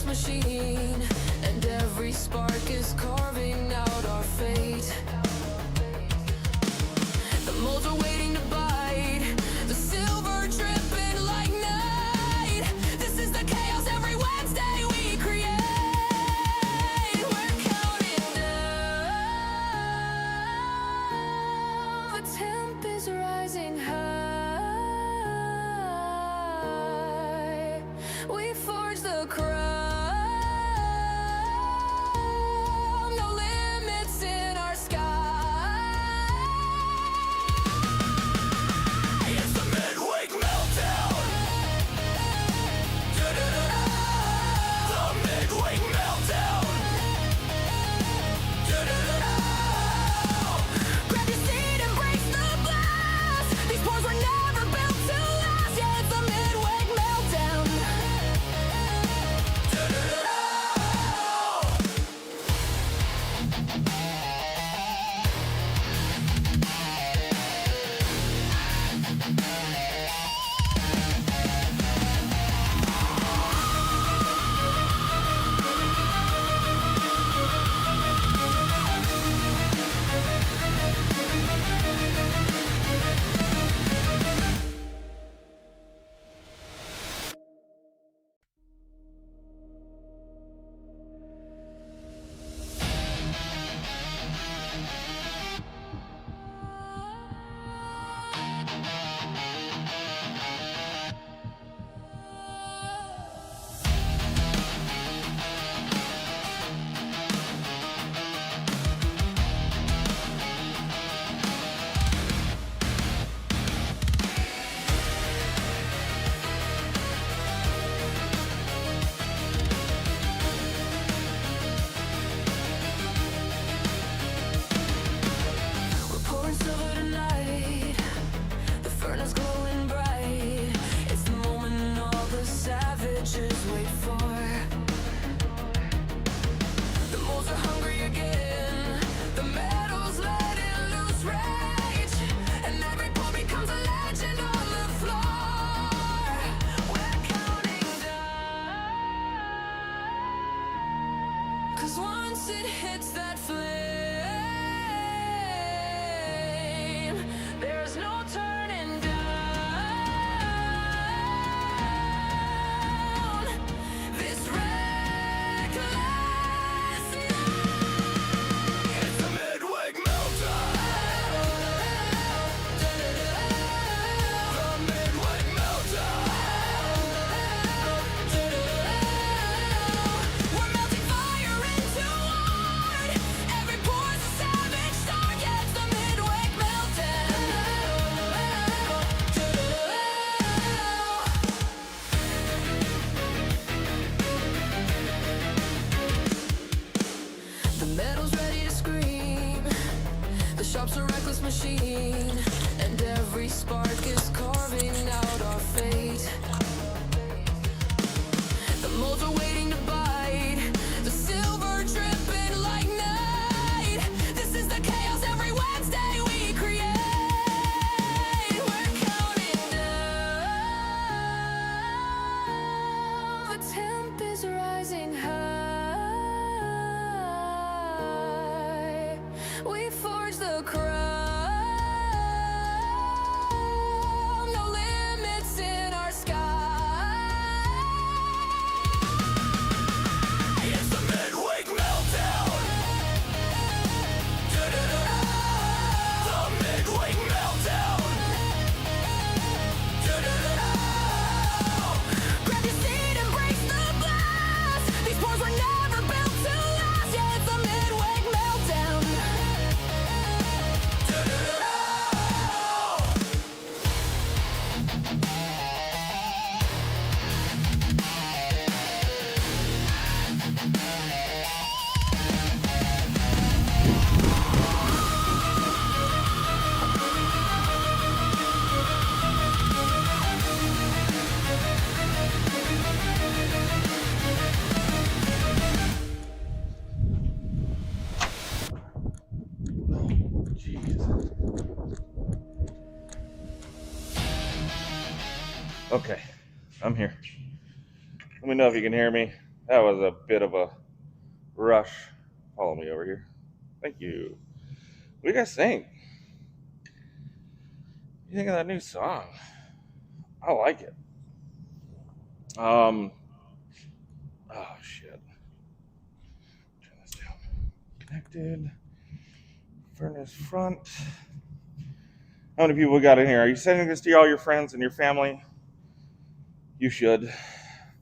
Machine, and every spark is carving out our fate. The molds are waiting to bite, the silver dripping like night. This is the chaos every Wednesday we create. We're counting down. The temp is rising high. We forge the crown. Once it hits that flame, there's no turning down. This reckless night. It's the Midweek Meltdown. The Midweek Meltdown. We're melting fire into art. metal's ready to scream. The shop's a reckless machine, and every spark is carving out our fate. The molds are waiting to bite, the silver dripping like night. This is the chaos every Wednesday we create. We're counting down. The temp is rising high. We forge the crown. No limits in our sky. It's the Midweek Meltdown. Da-da-da-da. The Midweek Meltdown. Da-da-da-da. Grab your seat and brace the glass. These pours were never built to last. Yeah, it's the Midweek Meltdown. Da-da-da-da. Okay, I'm here. Let me know if you can hear me. That was a bit of a rush. Follow me over here. Thank you. What do you guys think? What do you think of that new song? I like it. Oh shit. Turn this down. Connected. Furnace front. How many people we got in here? Are you sending this to all your friends and your family? You should.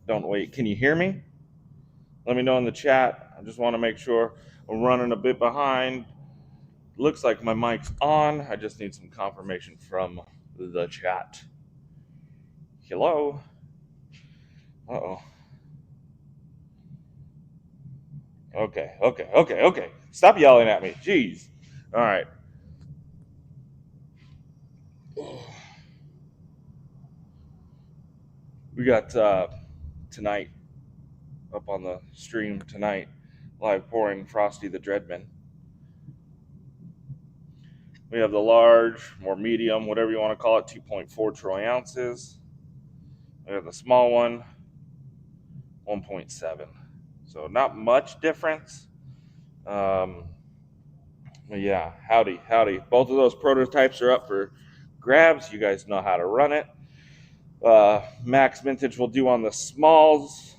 Don't wait. Can you hear me? Let me know in the chat. I just want to make sure. I'm running a bit behind. Looks like my mic's on. I just need some confirmation from the chat. Hello? Uh-oh. Okay. Stop yelling at me. Jeez. All right. We got tonight up on the stream tonight, live pouring Frosty the Dreadman. We have the large, more medium, whatever you want to call it, 2.4 troy ounces. We have the small one, 1.7. So not much difference. But yeah, howdy. Both of those prototypes are up for grabs. You guys know how to run it. Max vintage will do on the smalls.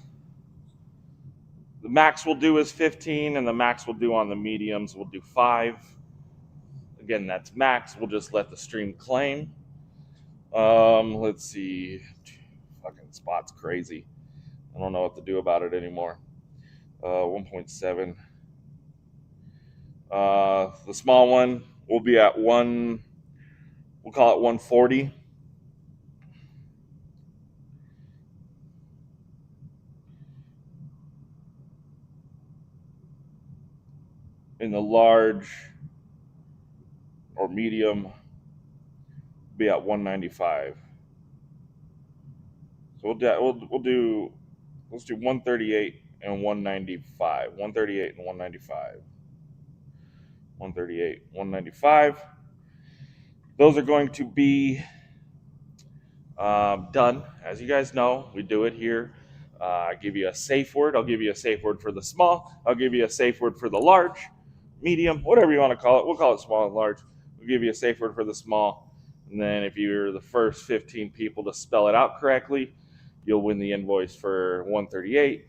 The max will do is 15, and the max will do on the mediums will do 5. Again, that's max. We'll just let the stream claim. Let's see. Fucking spot's crazy. I don't know what to do about it anymore. 1.7. The small one will be at 1. We'll call it 140. In the large or medium, be at 195. So let's do 138 and 195. 138 and 195. 138, 195. Those are going to be done. As you guys know, we do it here. I give you a safe word. I'll give you a safe word for the small. I'll give you a safe word for the large, medium, whatever you want to call it. We'll call it small and large. We'll give you a safe word for the small. And then if you're the first 15 people to spell it out correctly, you'll win the invoice for 138.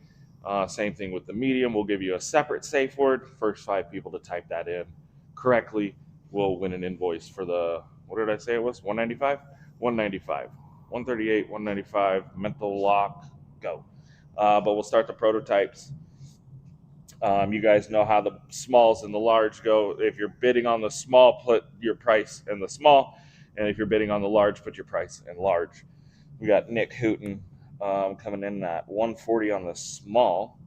Same thing with the medium. We'll give you a separate safe word. First 5 people to type that in correctly will win an invoice for the, what did I say it was? 195? 195. 138, 195, mental lock, go. But we'll start the prototypes. You guys know how the smalls and the large go. If you're bidding on the small, put your price in the small. And if you're bidding on the large, put your price in large. We got Nick Hooten coming in at 140 on the small.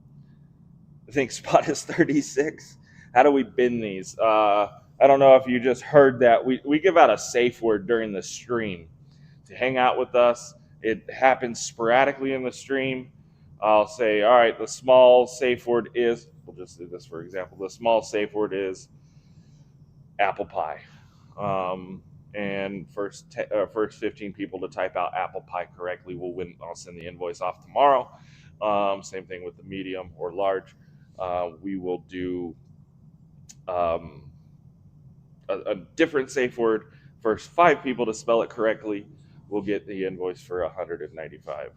I think spot is 36. How do we bin these? I don't know if you just heard that. We give out a safe word during the stream to hang out with us. It happens sporadically in the stream. I'll say, all right, the small safe word is, we'll just do this for example, the small safe word is apple pie. And first 15 people to type out apple pie correctly will win. I'll send the invoice off tomorrow. Same thing with the medium or large. We will do um, a different safe word. First 5 people to spell it correctly will get the invoice for 195,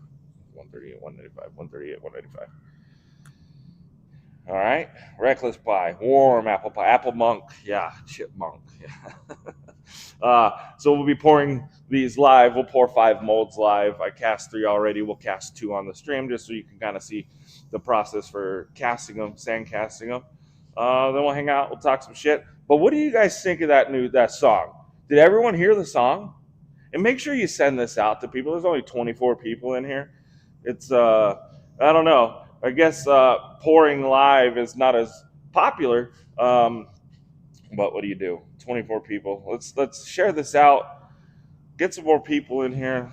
138, 195, 138, 195. All right, reckless pie, warm apple pie, apple monk, yeah, chipmunk, yeah. So we'll be pouring these live. We'll pour 5 molds live. I cast 3 already. We'll cast 2 on the stream just so you can kind of see the process for casting them, sand casting them. Then we'll hang out. We'll talk some shit. But what do you guys think of that song? Did everyone hear the song? And make sure you send this out to people. There's only 24 people in here. It's I don't know. I guess pouring live is not as popular. But what do you do? 24 people. Let's share this out. Get some more people in here.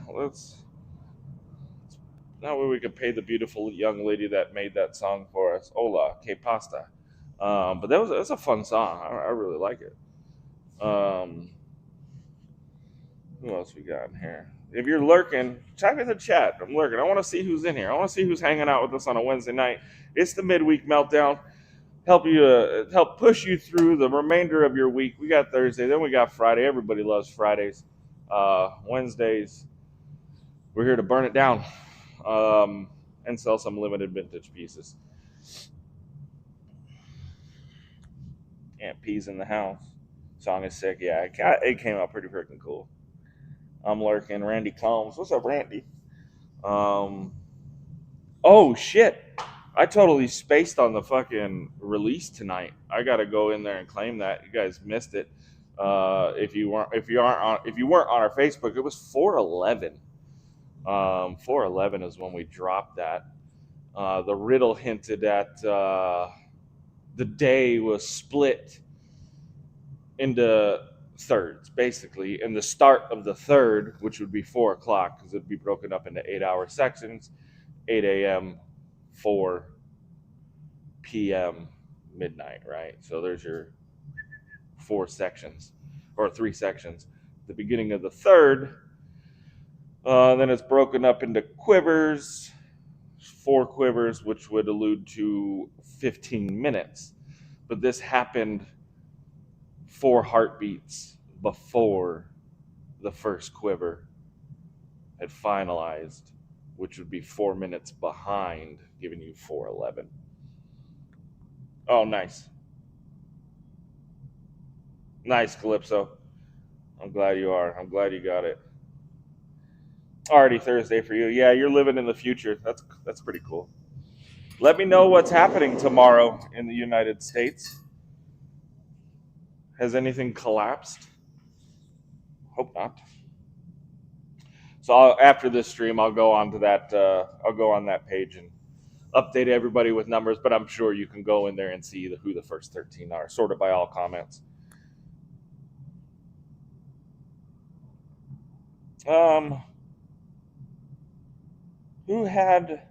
That way we can pay the beautiful young lady that made that song for us. Hola, que pasta. But that's a fun song. I really like it. Who else we got in here? If you're lurking, type in the chat. I'm lurking. I want to see who's in here. I want to see who's hanging out with us on a Wednesday night. It's the Midweek Meltdown. Help push you through the remainder of your week. We got Thursday, then we got Friday. Everybody loves Fridays. Wednesdays, we're here to burn it down and sell some limited vintage pieces. Aunt P's in the house. Song is sick. Yeah, it came out pretty freaking cool. I'm lurking. Randy Combs. What's up, Randy? Oh, shit. I totally spaced on the fucking release tonight. I got to go in there and claim that. You guys missed it. If you weren't on our Facebook, it was 4/11. 4/11 is when we dropped that. The riddle hinted at the day was split into thirds, basically, and the start of the third, which would be 4 o'clock, because it'd be broken up into 8-hour sections, 8 a.m., 4 p.m., midnight, right? So there's your 4 sections, or 3 sections. The beginning of the third, then it's broken up into quivers, 4 quivers, which would allude to 15 minutes. But this happened 4 heartbeats before the first quiver had finalized, which would be 4 minutes behind, giving you 4/11. Oh, nice. Nice, Calypso. I'm glad you are. I'm glad you got it. Already Thursday for you. Yeah, you're living in the future. That's pretty cool. Let me know what's happening tomorrow in the United States. Has anything collapsed? Hope not. So after this stream, I'll go on to that. I'll go on that page and update everybody with numbers. But I'm sure you can go in there and see who the first 13 are, sorted by all comments. Who had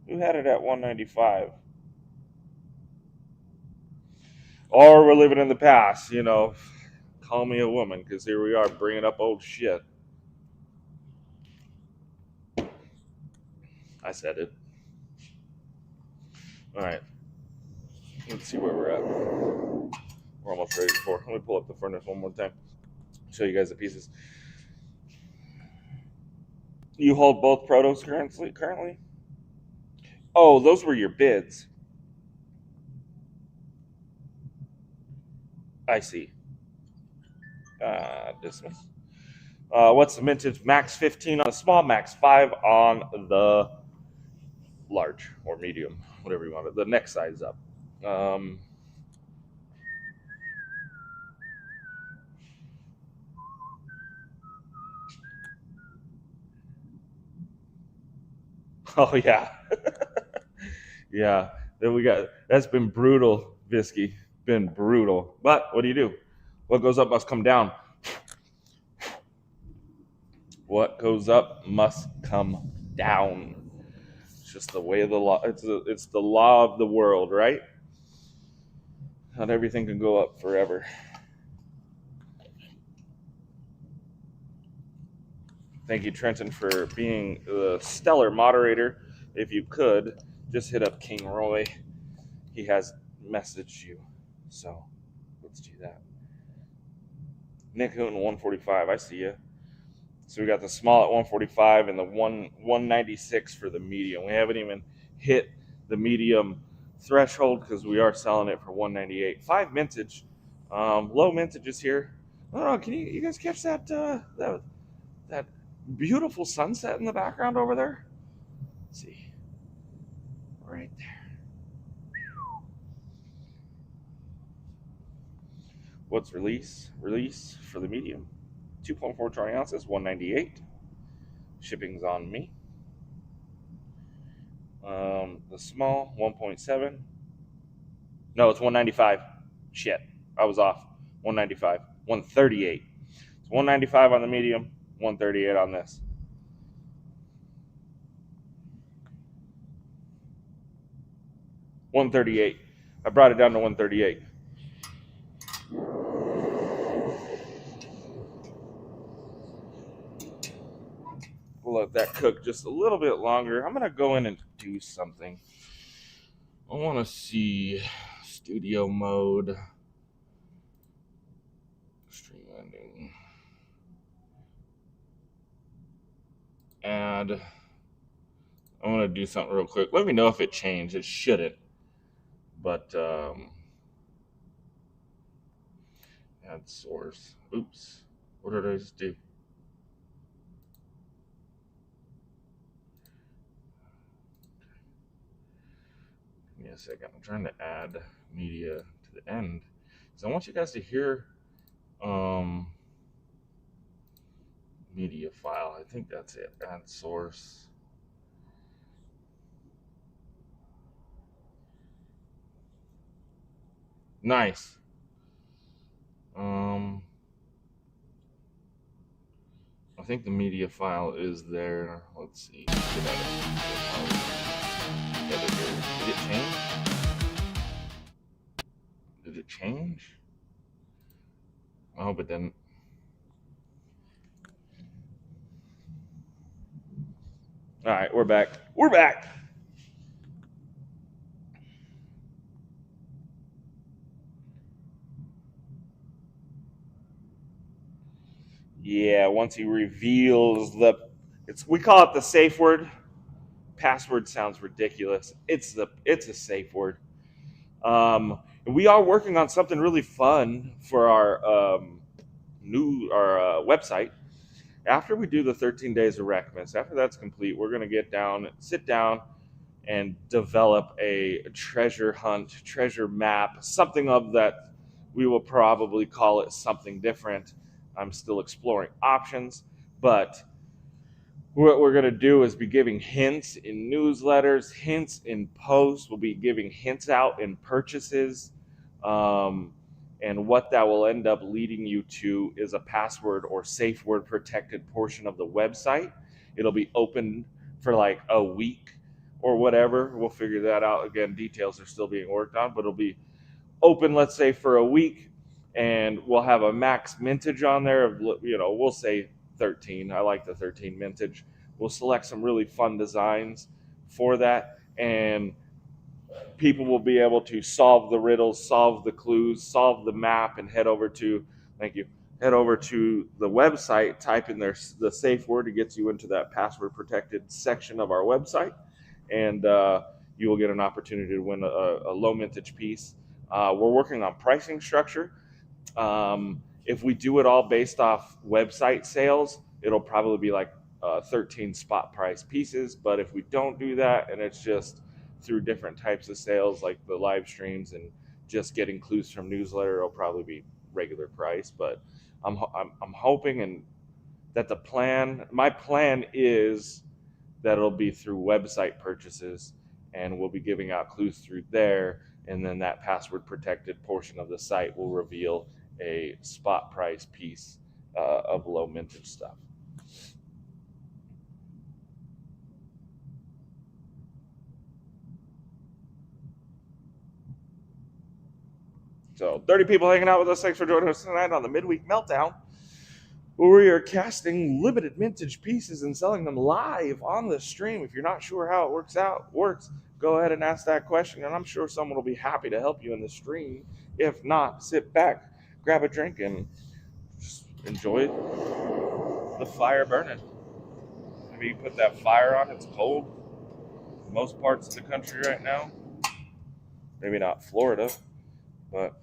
it at 195? Or we're living in the past, Call me a woman, because here we are bringing up old shit. I said it. All right. Let's see where we're at. We're almost ready for. Let me pull up the furnace one more time. Show you guys the pieces. You hold both protos currently? Oh, those were your bids. I see. Dismiss. What's the mintage? Max 15 on the small, max 5 on the large or medium, whatever you want it. The next size up. Oh, yeah. Yeah. Then we got that's been brutal, Visky. Been brutal. But what do? What goes up must come down. What goes up must come down. It's just the way of the law. It's the law of the world, right? Not everything can go up forever. Thank you, Trenton, for being the stellar moderator. If you could, just hit up King Roy. He has messaged you. So let's do that. Nick Hooten, 145. I see you. So we got the small at 145 and the 196 for the medium. We haven't even hit the medium threshold because we are selling it for 198. 5 mintage, low mintages here. I don't know. Can you guys catch that that beautiful sunset in the background over there? Let's see, right there. What's release? Release for the medium. 2.4 troy ounces, 198. Shipping's on me. The small, 1.7. No, it's 195. Shit, I was off. 195. 138. It's 195 on the medium, 138 on this. $138. I brought it down to 138. We'll let that cook just a little bit longer. I'm gonna go in and do something. I want to see studio mode. Stream ending. Add. I'm gonna do something real quick. Let me know if it changed. It shouldn't, but add source. Oops. What did I just do? Give me a second. I'm trying to add media to the end. So I want you guys to hear media file. I think that's it. Add source. Nice. I think the media file is there. Let's see. Editor. Did it change? Did it change? I hope it didn't. All right, we're back. We're back. Yeah, once he reveals we call it the safe word. Password sounds ridiculous. It's a safe word. We are working on something really fun for our website. After we do the 13 days of Reckmas, after that's complete, we're going to sit down, and develop a treasure hunt, treasure map, something of that. We will probably call it something different. I'm still exploring options, but what we're going to do is be giving hints in newsletters, hints in posts. We'll be giving hints out in purchases. And what that will end up leading you to is a password or safe word protected portion of the website. It'll be open for like a week or whatever. We'll figure that out. Again, details are still being worked on, but it'll be open, let's say, for a week. And we'll have a max mintage on there of, we'll say 13. I like the 13 mintage. We'll select some really fun designs for that, and people will be able to solve the riddles, solve the clues, solve the map, and head over to the website, type in the safe word. It gets you into that password protected section of our website, and you will get an opportunity to win a low mintage piece. We're working on pricing structure. If we do it all based off website sales, it'll probably be like 13 spot price pieces. But if we don't do that, and it's just through different types of sales, like the live streams and just getting clues from newsletter, it'll probably be regular price. But I'm hoping and that my plan is that it'll be through website purchases, and we'll be giving out clues through there. And then that password protected portion of the site will reveal a spot price piece of low mintage stuff. So 30 people hanging out with us. Thanks for joining us tonight on the Midweek Meltdown, where we are casting limited mintage pieces and selling them live on the stream. If you're not sure how it works, go ahead and ask that question, and I'm sure someone will be happy to help you in the stream. If not, sit back, grab a drink, and just enjoy the fire burning. Maybe you put that fire on. It's cold in most parts of the country right now. Maybe not Florida, but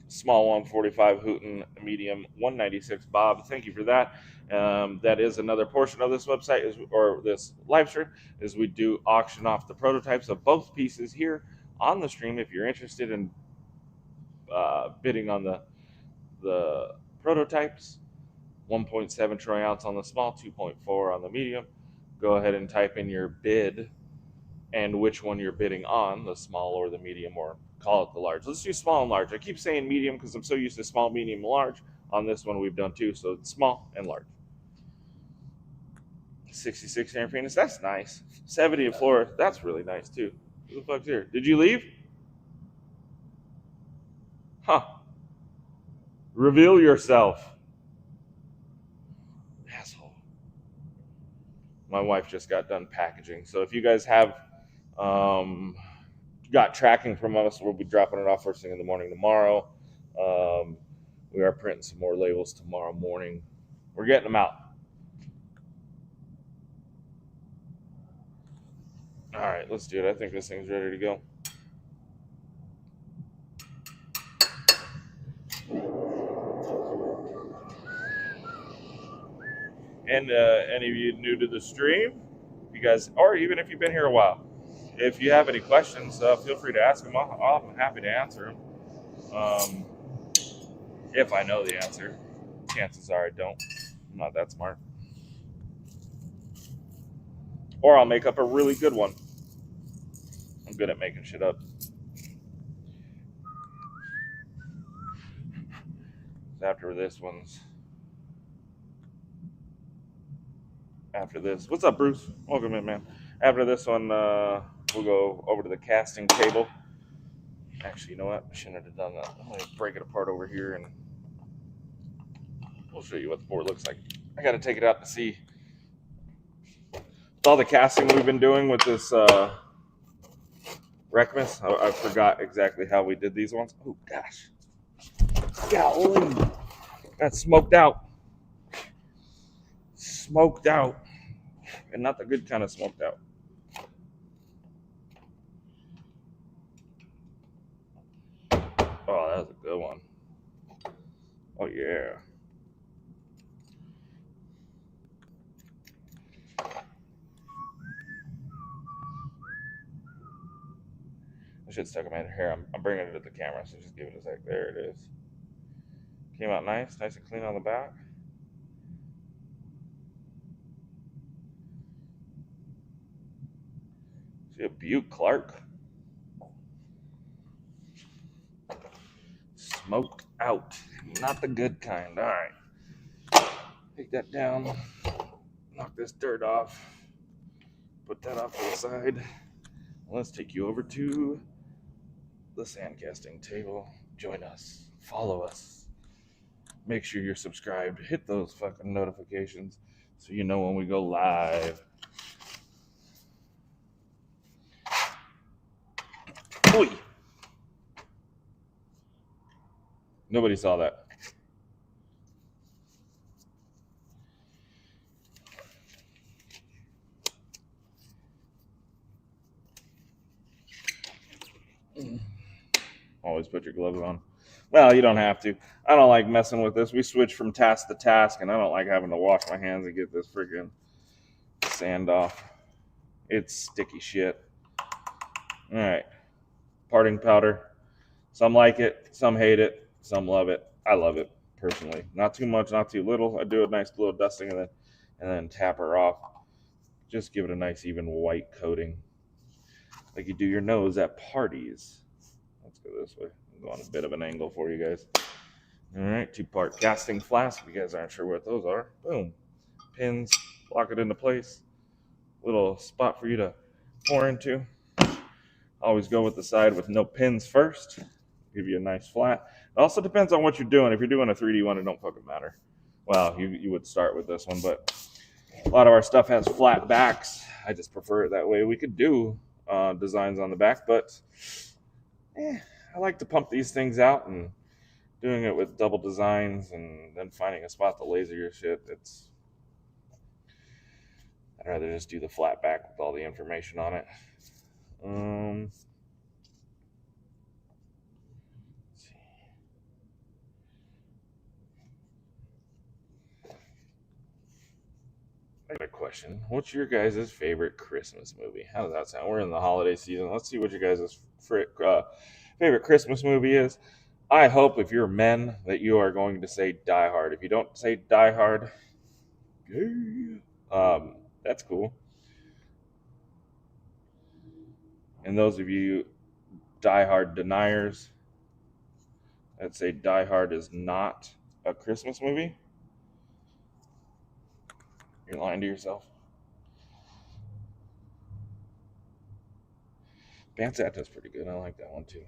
small 145 Hooten, medium 196 Bob. Thank you for that. That is another portion of this website or this live stream is we do auction off the prototypes of both pieces here on the stream. If you're interested in bidding on the prototypes, 1.7 troy ounce on the small, 2.4 on the medium, go ahead and type in your bid and which one you're bidding on, the small or the medium, or call it the large. Let's do small and large. I keep saying medium because I'm so used to small, medium, and large. On this one, we've done two, so it's small and large. 66 here in Phoenix. That's nice. 70 in Florida. That's really nice, too. Who the fuck's here? Did you leave? Huh. Reveal yourself. Asshole. My wife just got done packaging. So if you guys have got tracking from us, we'll be dropping it off first thing in the morning tomorrow. We are printing some more labels tomorrow morning. We're getting them out. All right, let's do it. I think this thing's ready to go. And any of you new to the stream, you guys, or even if you've been here a while, if you have any questions, feel free to ask them. I'm happy to answer them. If I know the answer. Chances are I don't. I'm not that smart. Or I'll make up a really good one. I'm good at making shit up. After this, what's up, Bruce? Welcome in, man. After this one, we'll go over to the casting table. Actually, you know what? I shouldn't have done that. I'm going to break it apart over here, and we'll show you what the board looks like. I got to take it out to see. With all the casting we've been doing with this Recmus, I forgot exactly how we did these ones. Oh, gosh. Golly. That's smoked out. Smoked out. And not the good kind of smoked out. Oh, that was a good one. Oh, yeah. I should stuck in my hair. I'm bringing it to the camera, so just give it a sec. There it is. Came out nice and clean on the back. See a Butte Clark. Smoked out. Not the good kind. All right. Take that down. Knock this dirt off. Put that off to the side. Let's take you over to the sand casting table. Join us. Follow us. Make sure you're subscribed. Hit those fucking notifications so you know when we go live. Oy. Nobody saw that. Always put your gloves on. Well, you don't have to. I don't like messing with this. We switch from task to task, and I don't like having to wash my hands and get this freaking sand off. It's sticky shit. All right. Parting powder. Some like it. Some hate it. Some love it. I love it, personally. Not too much, not too little. I do a nice little dusting and then tap her off. Just give it a nice even white coating, like you do your nose at parties. Let's go this way. I'm going a bit of an angle for you guys. All right, 2-part casting flask. If you guys aren't sure what those are, boom, pins, lock it into place. Little spot for you to pour into. Always go with the side with no pins first. Give you a nice flat. It also depends on what you're doing. If you're doing a 3D one, it don't fucking matter. Well, you would start with this one, but a lot of our stuff has flat backs. I just prefer it that way. We could do designs on the back, but I like to pump these things out, and doing it with double designs and then finding a spot to laser your shit, I'd rather just do the flat back with all the information on it. Let's see. I got a question. What's your guys' favorite Christmas movie? How does that sound? We're in the holiday season. Let's see what your guys' favorite Christmas movie is. I hope if you're men that you are going to say Die Hard. If you don't say Die Hard, that's cool. And those of you Die Hard deniers that say Die Hard is not a Christmas movie, you're lying to yourself. Pancetta's pretty good. I like that one too.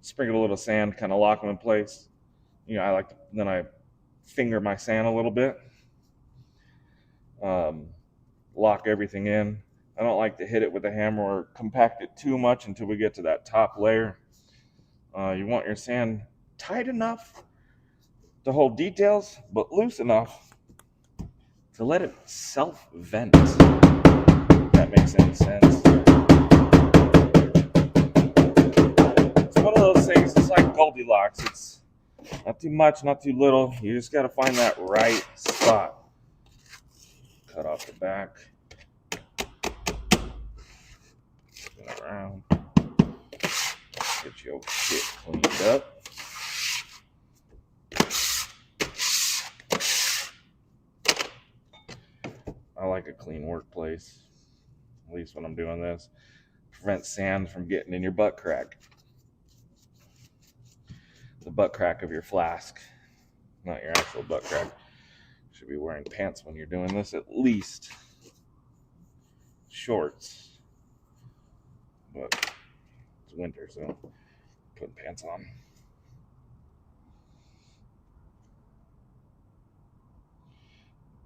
Sprinkle a little sand, kind of lock them in place. Then I finger my sand a little bit. Lock everything in. I don't like to hit it with a hammer or compact it too much until we get to that top layer. You want your sand tight enough to hold details, but loose enough to let it self-vent. If that makes any sense. It's one of those things, it's like Goldilocks. It's not too much, not too little. You just got to find that right spot. Cut off the back. Spin it around. Get your shit cleaned up. I like a clean workplace, at least when I'm doing this. Prevent sand from getting in your butt crack. The butt crack of your flask, not your actual butt crack. You should be wearing pants when you're doing this, at least. Shorts. But it's winter, so putting pants on.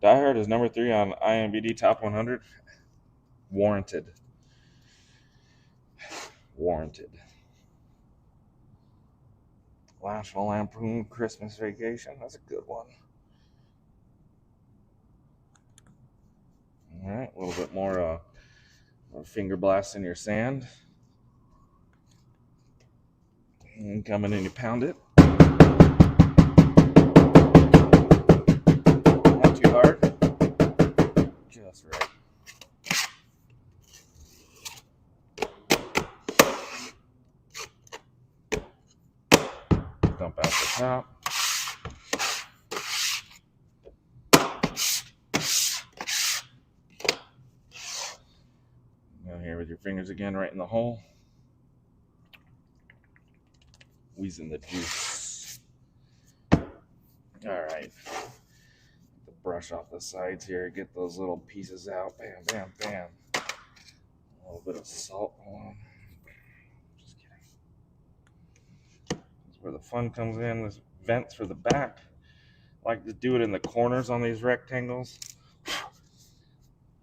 Die Hard is number 3 on IMDb Top 100. Warranted. National Lampoon Christmas Vacation. That's a good one. All right, a little bit more finger blast in your sand. And come in and you pound it. Not too hard. Just right. Dump out the top. Down here with your fingers again, right in the hole. Wheezing the juice. All right. Brush off the sides here. Get those little pieces out. Bam, bam, bam. A little bit of salt on. Just kidding. That's where the fun comes in. There's vents for the back. I like to do it in the corners on these rectangles.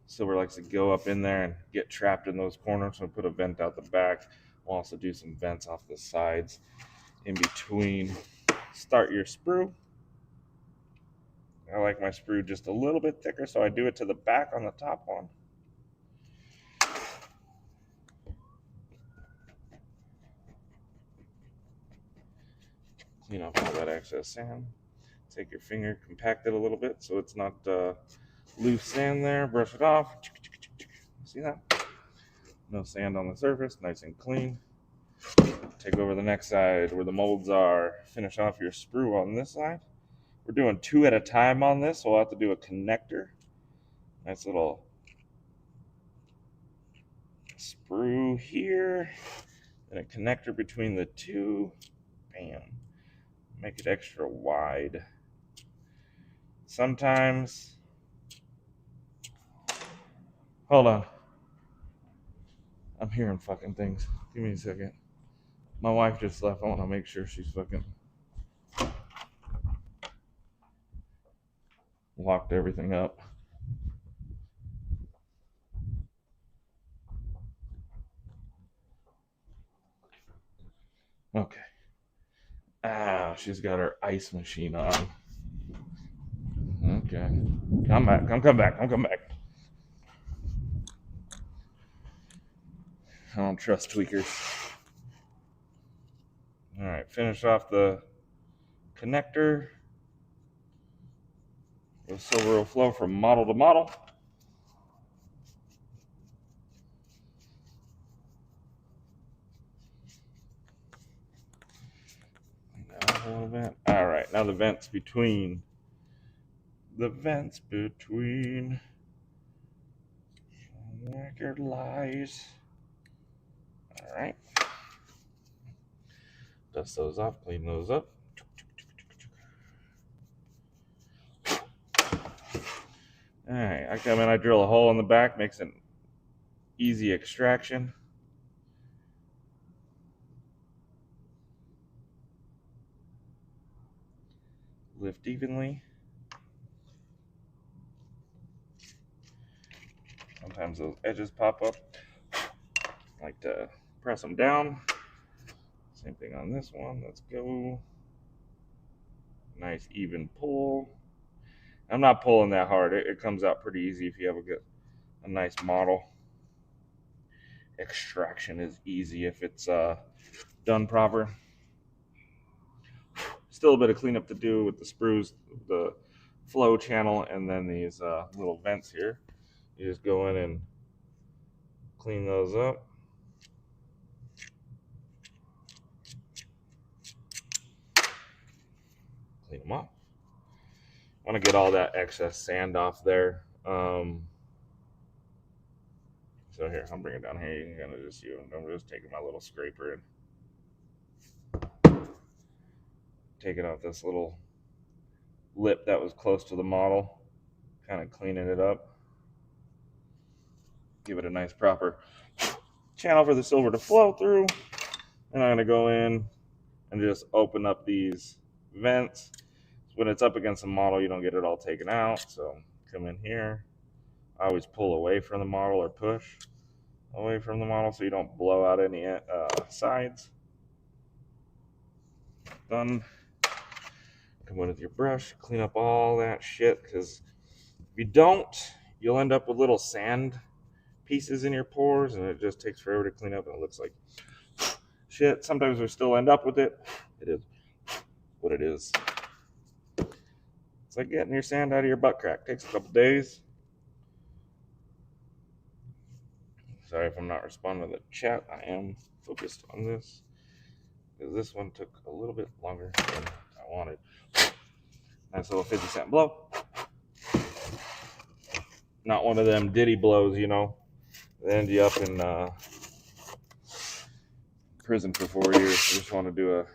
Silver likes to go up in there and get trapped in those corners. So I put a vent out the back. We'll also do some vents off the sides in between. Start your sprue. I like my sprue just a little bit thicker, so I do it to the back on the top one. Clean off all that excess sand. Take your finger, compact it a little bit so it's not loose sand there. Brush it off. See that? No sand on the surface, nice and clean. Take over the next side where the molds are. Finish off your sprue on this side. We're doing 2 at a time on this, so we'll have to do a connector. Nice little sprue here, and a connector between the 2. Bam. Make it extra wide. Sometimes, hold on. I'm hearing fucking things. Give me a second. My wife just left. I want to make sure she's fucking locked everything up. Okay. Ah, she's got her ice machine on. Okay. Come back. Come back. Come back. I don't trust tweakers. All right. Finish off the connector. The silver will flow from model to model. All right. Now the vents between. Record lies. All right. Dust those off, clean those up. All right, I come in, I drill a hole in the back, makes an easy extraction. Lift evenly. Sometimes those edges pop up. I like to press them down. Same thing on this one. Let's go. Nice even pull. I'm not pulling that hard. It comes out pretty easy if you have a nice model. Extraction is easy if it's done proper. Still a bit of cleanup to do with the sprues, the flow channel, and then these little vents here. You just go in and clean those up. Clean them off. I want to get all that excess sand off there. So here, I'll bring it down here. You can kind of just I'm just taking my little scraper and taking out this little lip that was close to the model, kind of cleaning it up. Give it a nice proper channel for the silver to flow through. And I'm going to go in and just open up these vents. When it's up against the model, you don't get it all taken out. So come in here. I always pull away from the model or push away from the model so you don't blow out any sides. Done. Come in with your brush, clean up all that shit, because if you don't, you'll end up with little sand pieces in your pores, and it just takes forever to clean up, and it looks like shit. Sometimes we still end up with it. It is what it is. It's like getting your sand out of your butt crack. Takes a couple days. Sorry if I'm not responding to the chat. I am focused on this, because this one took a little bit longer than I wanted. Nice little 50-cent blow. Not one of them ditty blows, you know. They end you up in prison for 4 years. I just want to do a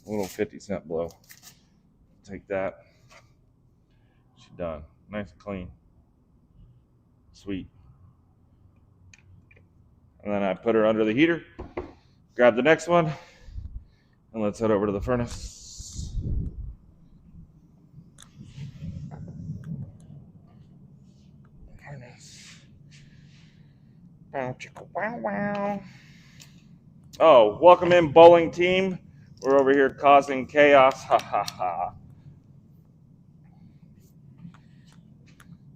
little 50-cent blow. Take that. She's done. Nice and clean. Sweet. And then I put her under the heater. Grab the next one. And let's head over to the furnace. Wow, wow. Oh, welcome in, bowling team. We're over here causing chaos. Ha ha ha.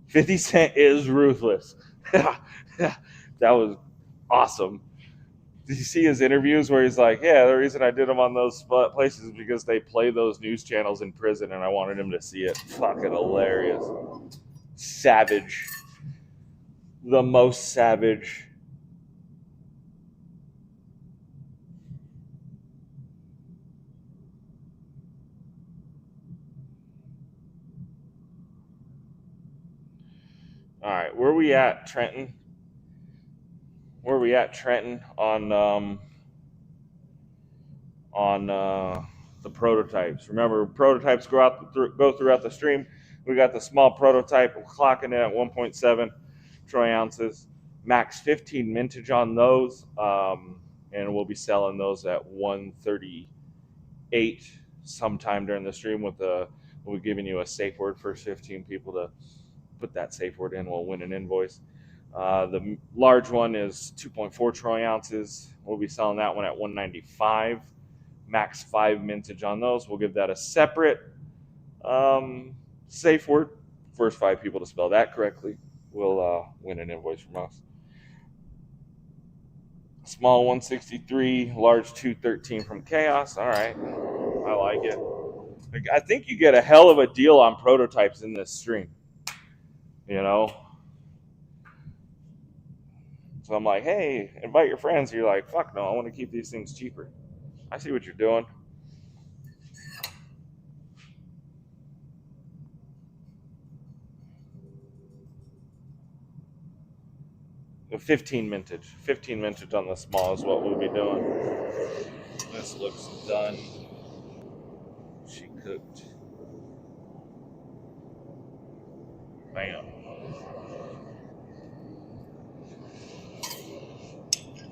50 Cent is ruthless. That was awesome. Did you see his interviews where he's like, yeah, the reason I did them on those places is because they play those news channels in prison and I wanted him to see it. Fucking hilarious. Savage. The most savage. All right, where we at, Trenton? Where we at, Trenton, on the prototypes? Remember, prototypes go throughout the stream. We got the small prototype. We're clocking in at 1.7 troy ounces, max 15 mintage on those, and we'll be selling those at 138 sometime during the stream. We'll be giving you a safe word for 15 people to put that safe word in. We'll win an invoice. The large one is 2.4 troy ounces. We'll be selling that one at 195, max 5 mintage on those. We'll give that a separate safe word. First 5 people to spell that correctly will win an invoice from us. Small 163, large 213 from Chaos. All right, I like it. I think you get a hell of a deal on prototypes in this stream. You know, so I'm like, hey, invite your friends. You're like, fuck no, I want to keep these things cheaper. I see what you're doing. The 15 mintage on the small is what we'll be doing. This looks done. She cooked. Bam.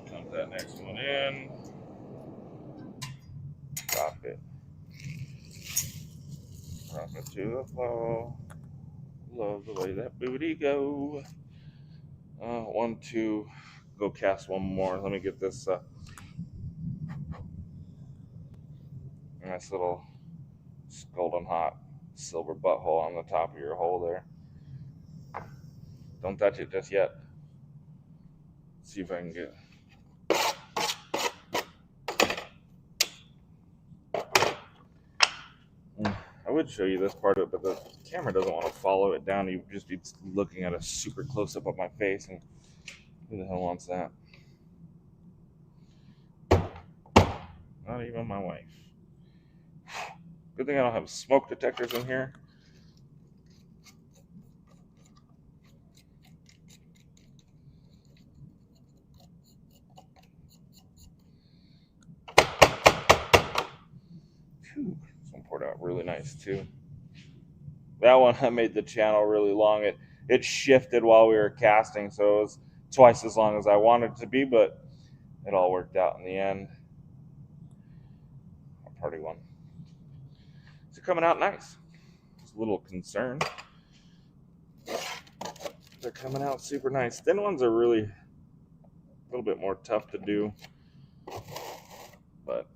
Dump that next one in. Drop it. Drop it to the floor. Love the way that booty go. 1, 2. Go cast one more. Let me get this nice little scalding hot silver butthole on the top of your hole there. Don't touch it just yet. See if I can get. I would show you this part of it, but the camera doesn't want to follow it down. You'd just be looking at a super close up of my face, and who the hell wants that? Not even my wife. Good thing I don't have smoke detectors in here. Whew. This one poured out really nice too. That one I made the channel really long. It shifted while we were casting, so it was twice as long as I wanted it to be, but it all worked out in the end. A party one. It's coming out nice. Just a little concerned. They're coming out super nice. Thin ones are really a little bit more tough to do, but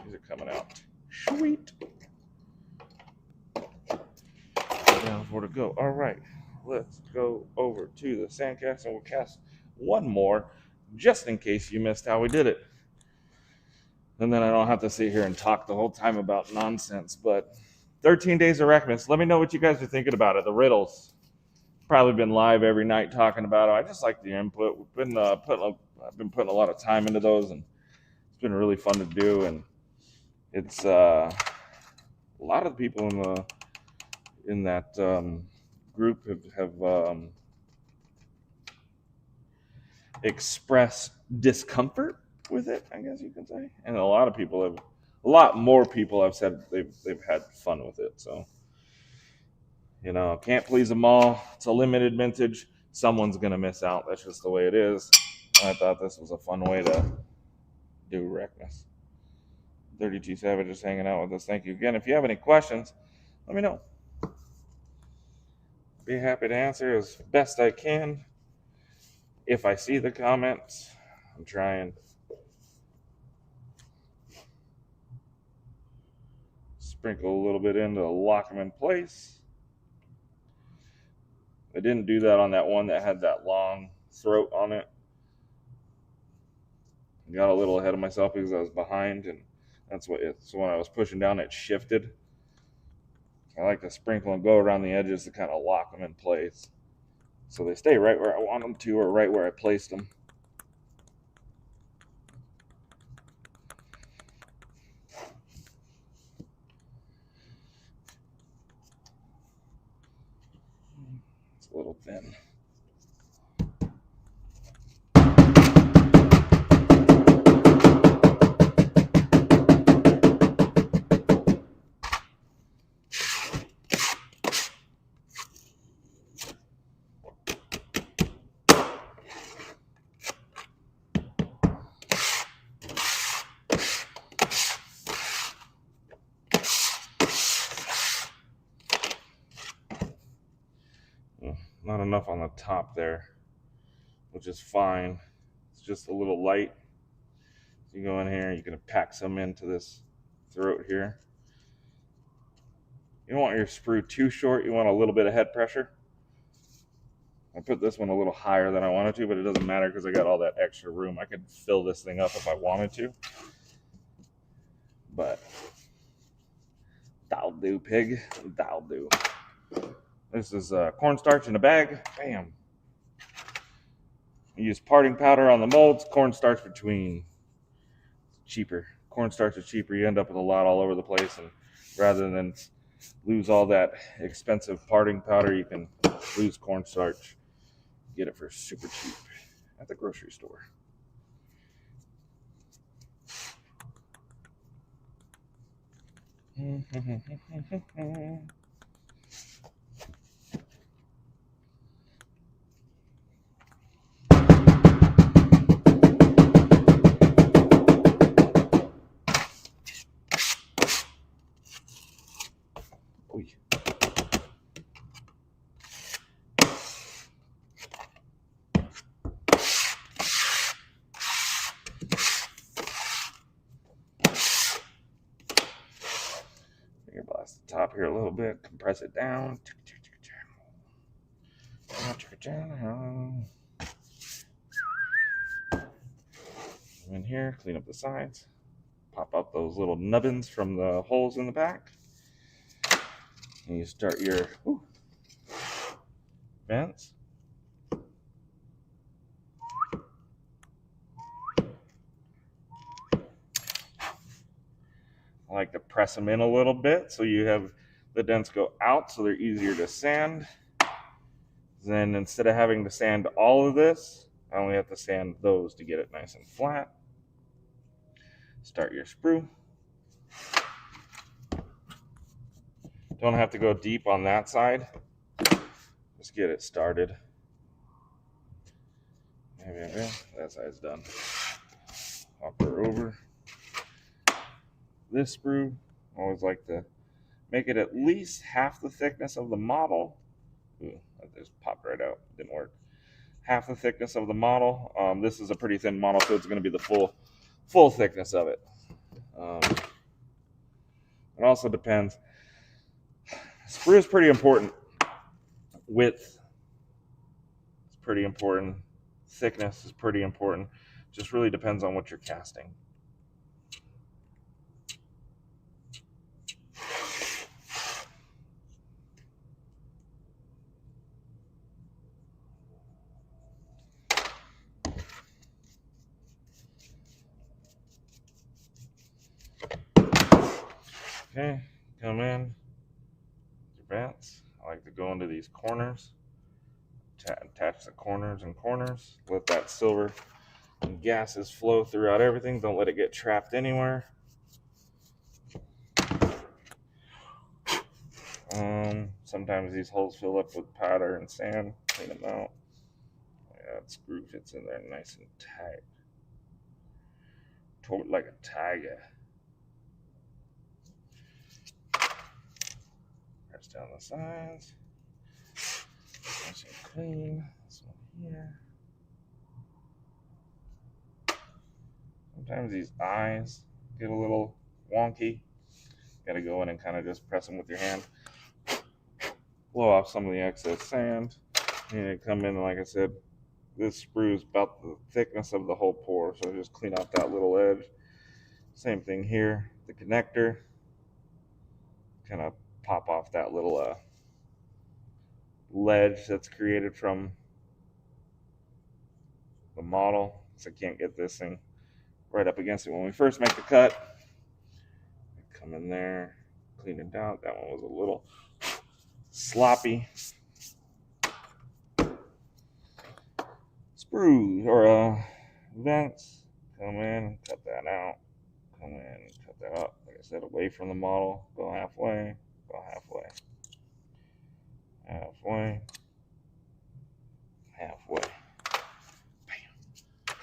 these are coming out sweet. Down for to go. All right, let's go over to the sandcast and we'll cast one more just in case you missed how we did it. And then I don't have to sit here and talk the whole time about nonsense. But 13 Days of Wreckmas. Let me know what you guys are thinking about it. The riddles. Probably been live every night talking about it. I just like the input. I've been putting a lot of time into those, and it's been really fun to do. And it's a lot of the people in that group have expressed discomfort with it, I guess you can say, and a lot more people have said they've had fun with it. So, can't please them all. It's a limited vintage. Someone's gonna miss out. That's just the way it is. I thought this was a fun way to do Wreckmas. 32 Savages hanging out with us. Thank you again. If you have any questions, let me know. Be happy to answer as best I can. If I see the comments, I'm trying. Sprinkle a little bit in to lock them in place. I didn't do that on that one that had that long throat on it. I got a little ahead of myself because I was behind, and so when I was pushing down, it shifted. I like to sprinkle and go around the edges to kind of lock them in place, so they stay right where I want them to, or right where I placed them. It's a little thin. enough on the top there, which is fine. It's just a little light. You go in here, you're going to pack some into this throat here. You don't want your sprue too short. You want a little bit of head pressure. I put this one a little higher than I wanted to, but it doesn't matter because I got all that extra room. I could fill this thing up if I wanted to. But that'll do, pig. That'll do. This is cornstarch in a bag. Bam. You use parting powder on the molds. Cornstarch between. Cheaper. Cornstarch is cheaper. You end up with a lot all over the place, and rather than lose all that expensive parting powder, you can lose cornstarch. Get it for super cheap at the grocery store. Blast the top here a little bit, compress it down. In here, clean up the sides, pop up those little nubbins from the holes in the back, and you start your vents. I like to press them in a little bit so you have the dents go out so they're easier to sand. Then instead of having to sand all of this, I only have to sand those to get it nice and flat. Start your sprue. Don't have to go deep on that side. Just get it started. That side's done. Hop her over. This sprue, I always like to make it at least half the thickness of the model. Ooh, that just popped right out. Didn't work. Half the thickness of the model. This is a pretty thin model, so it's going to be the full thickness of it. It also depends. Sprue is pretty important. Width is pretty important. Thickness is pretty important. Just really depends on what you're casting. Okay, come in, your vents. I like to go into these corners, attach the corners and corners, let that silver and gases flow throughout everything. Don't let it get trapped anywhere. Sometimes these holes fill up with powder and sand. Clean them out. Yeah, that screw fits in there nice and tight. Taut like a tiger. Press down the sides. Nice and clean. This one here. Sometimes these eyes get a little wonky. Got to go in and kind of just press them with your hand. Blow off some of the excess sand. And come in, like I said, this sprue is about the thickness of the whole pour, so just clean out that little edge. Same thing here, the connector. Kind of pop off that little ledge that's created from the model, so I can't get this thing right up against it. When we first make the cut, come in there, clean it out. That one was a little sloppy. Sprue or vents, come in, cut that out. Come in, cut that up. Like I said, away from the model. Go halfway. Go halfway. Halfway. Halfway. Bam.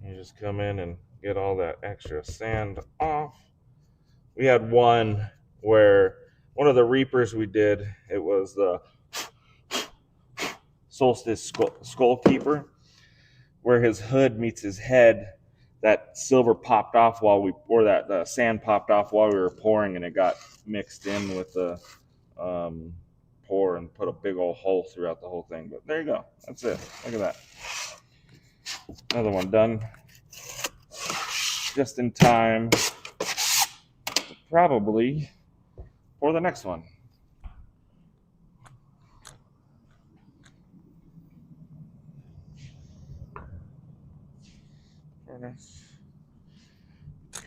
You just come in and get all that extra sand off. We had one where one of the reapers we did, it was the Solstice Skull Keeper, where his hood meets his head. That silver popped off that sand popped off while we were pouring, and it got mixed in with the pour and put a big old hole throughout the whole thing. But there you go. That's it. Look at that. Another one done. Just in time, probably, for the next one.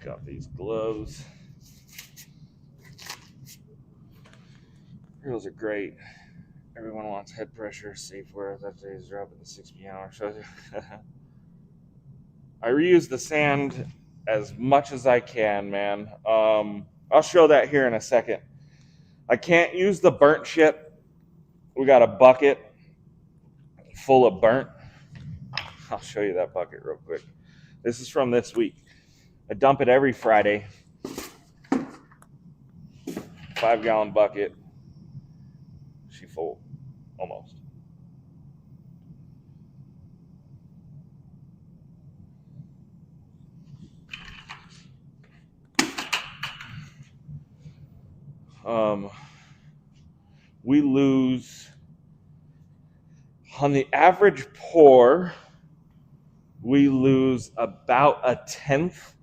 Got these gloves. Reels are great. Everyone wants head pressure, safe wear. That day's drop at the 6 p.m. So I reuse the sand as much as I can, man. I'll show that here in a second. I can't use the burnt shit. We got a bucket full of burnt. I'll show you that bucket real quick. This is from this week. I dump it every Friday. 5-gallon bucket. She full, almost. We lose, on the average pour, we lose about 1/10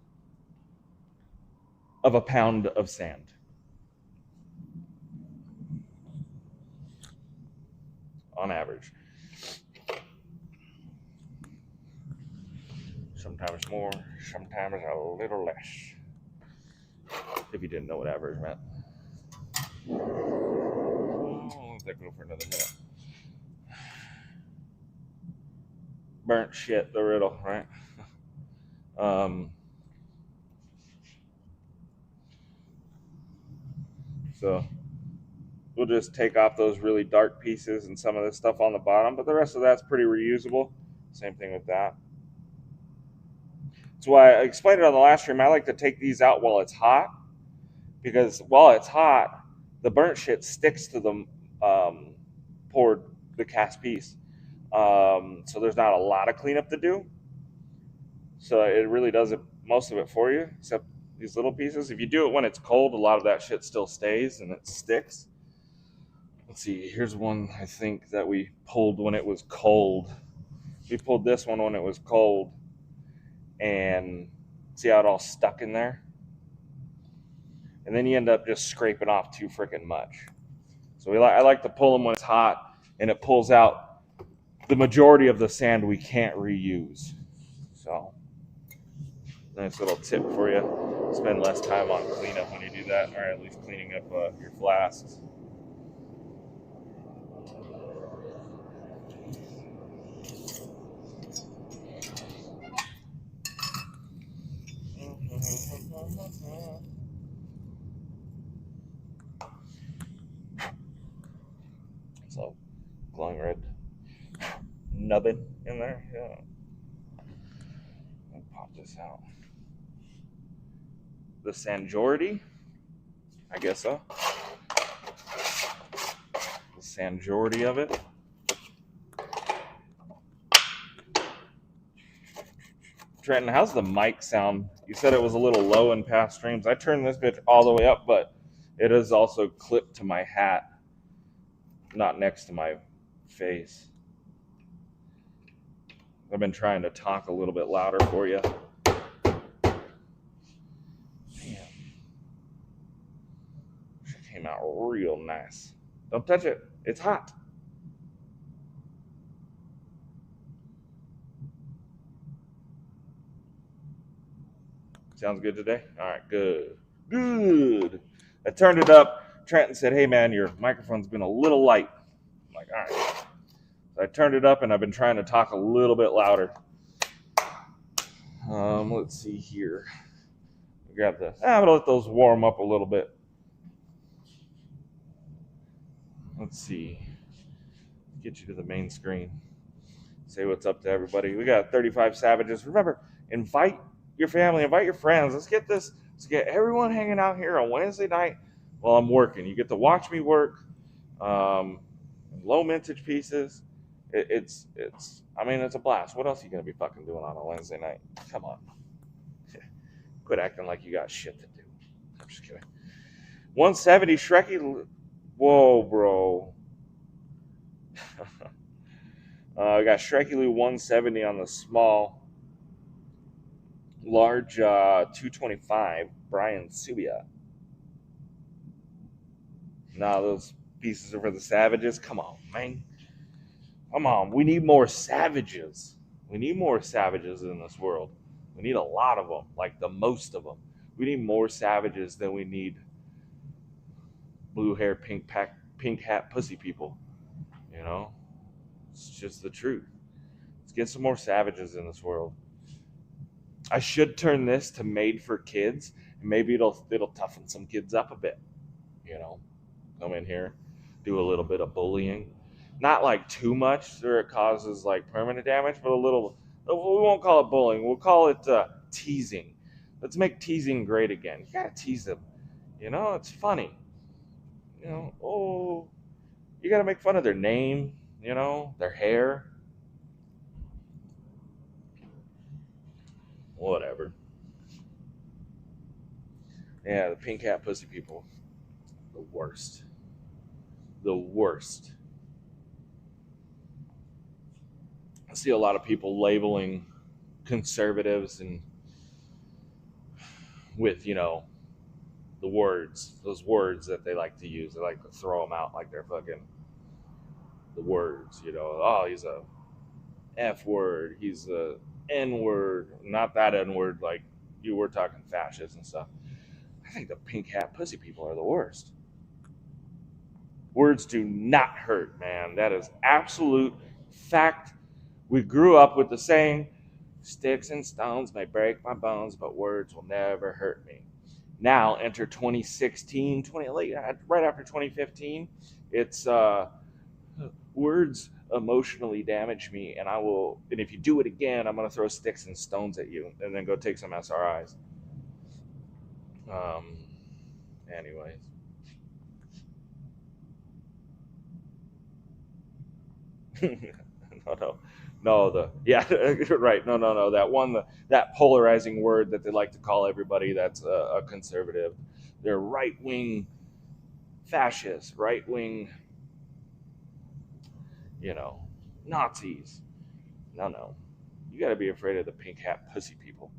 of a pound of sand. On average. Sometimes more, sometimes a little less. If you didn't know what average meant. I'll let that go for another minute. Burnt shit, the riddle, right? So we'll just take off those really dark pieces and some of the stuff on the bottom, but the rest of that's pretty reusable. Same thing with that. That's why I explained it on the last stream. I like to take these out while it's hot, because while it's hot, the burnt shit sticks to the the cast piece. So there's not a lot of cleanup to do. So it really does most of it for you, except these little pieces. If you do it when it's cold, a lot of that shit still stays and it sticks. Let's see, here's one I think that we pulled when it was cold. We pulled this one when it was cold, and see how it all stuck in there? And then you end up just scraping off too freaking much. So I like to pull them when it's hot, and it pulls out the majority of the sand we can't reuse. So, nice little tip for you. Spend less time on cleanup when you do that, or at least cleaning up your flasks. So, glowing red nubbin in there. Yeah. I'll pop this out. The Sanjority? I guess so. The Sanjority of it. Trenton, how's the mic sound? You said it was a little low in past streams. I turned this bitch all the way up, but it is also clipped to my hat, not next to my face. I've been trying to talk a little bit louder for you. Damn. She came out real nice. Don't touch it. It's hot. Sounds good today? All right, good. Good. I turned it up. Trenton said, hey, man, your microphone's been a little light. I'm like, all right. So I turned it up, and I've been trying to talk a little bit louder. Let's see here. Grab this. I'm going to let those warm up a little bit. Let's see. Get you to the main screen. Say what's up to everybody. We got 35 savages. Remember, invite your family, invite your friends. Let's get everyone hanging out here on Wednesday night while I'm working. You get to watch me work. Low mintage pieces. It's I mean, it's a blast. What else are you gonna be fucking doing on a Wednesday night? Come on, quit acting like you got shit to do. I'm just kidding. 170 Shreky. Whoa, bro. I got Shreky Lou 170 on the small. Large 225 Brian Subia. Nah, those pieces are for the savages. Come on, man. Come on. We need more savages. We need more savages in this world. We need a lot of them, like the most of them. We need more savages than we need blue hair, pink hat, pussy people. You know, it's just the truth. Let's get some more savages in this world. I should turn this to made for kids, and maybe it'll toughen some kids up a bit. You know, come in here, do a little bit of bullying, not like too much, or it causes like permanent damage, but a little. We won't call it bullying. We'll call it teasing. Let's make teasing great again. You gotta tease them. You know, it's funny. You know, oh, you gotta make fun of their name. You know, their hair. Whatever. Yeah, the pink hat pussy people. The worst. The worst. I see a lot of people labeling conservatives and with, you know, the words, those words that they like to use. They like to throw them out like they're fucking the words, you know. Oh, he's a F word. He's a N word. Not that N word like you were talking fascists and stuff. I think the pink hat pussy people are the worst. Words do not hurt, man. That is absolute fact. We grew up with the saying, sticks and stones may break my bones, but words will never hurt me. Now, enter 2016, right after 2015, it's words emotionally damage me, and and if you do it again, I'm going to throw sticks and stones at you, and then go take some SRIs. Anyways. Right. No. That one, that polarizing word that they like to call everybody that's a conservative. They're right wing fascists, right wing, you know, Nazis. No. You got to be afraid of the pink hat pussy people.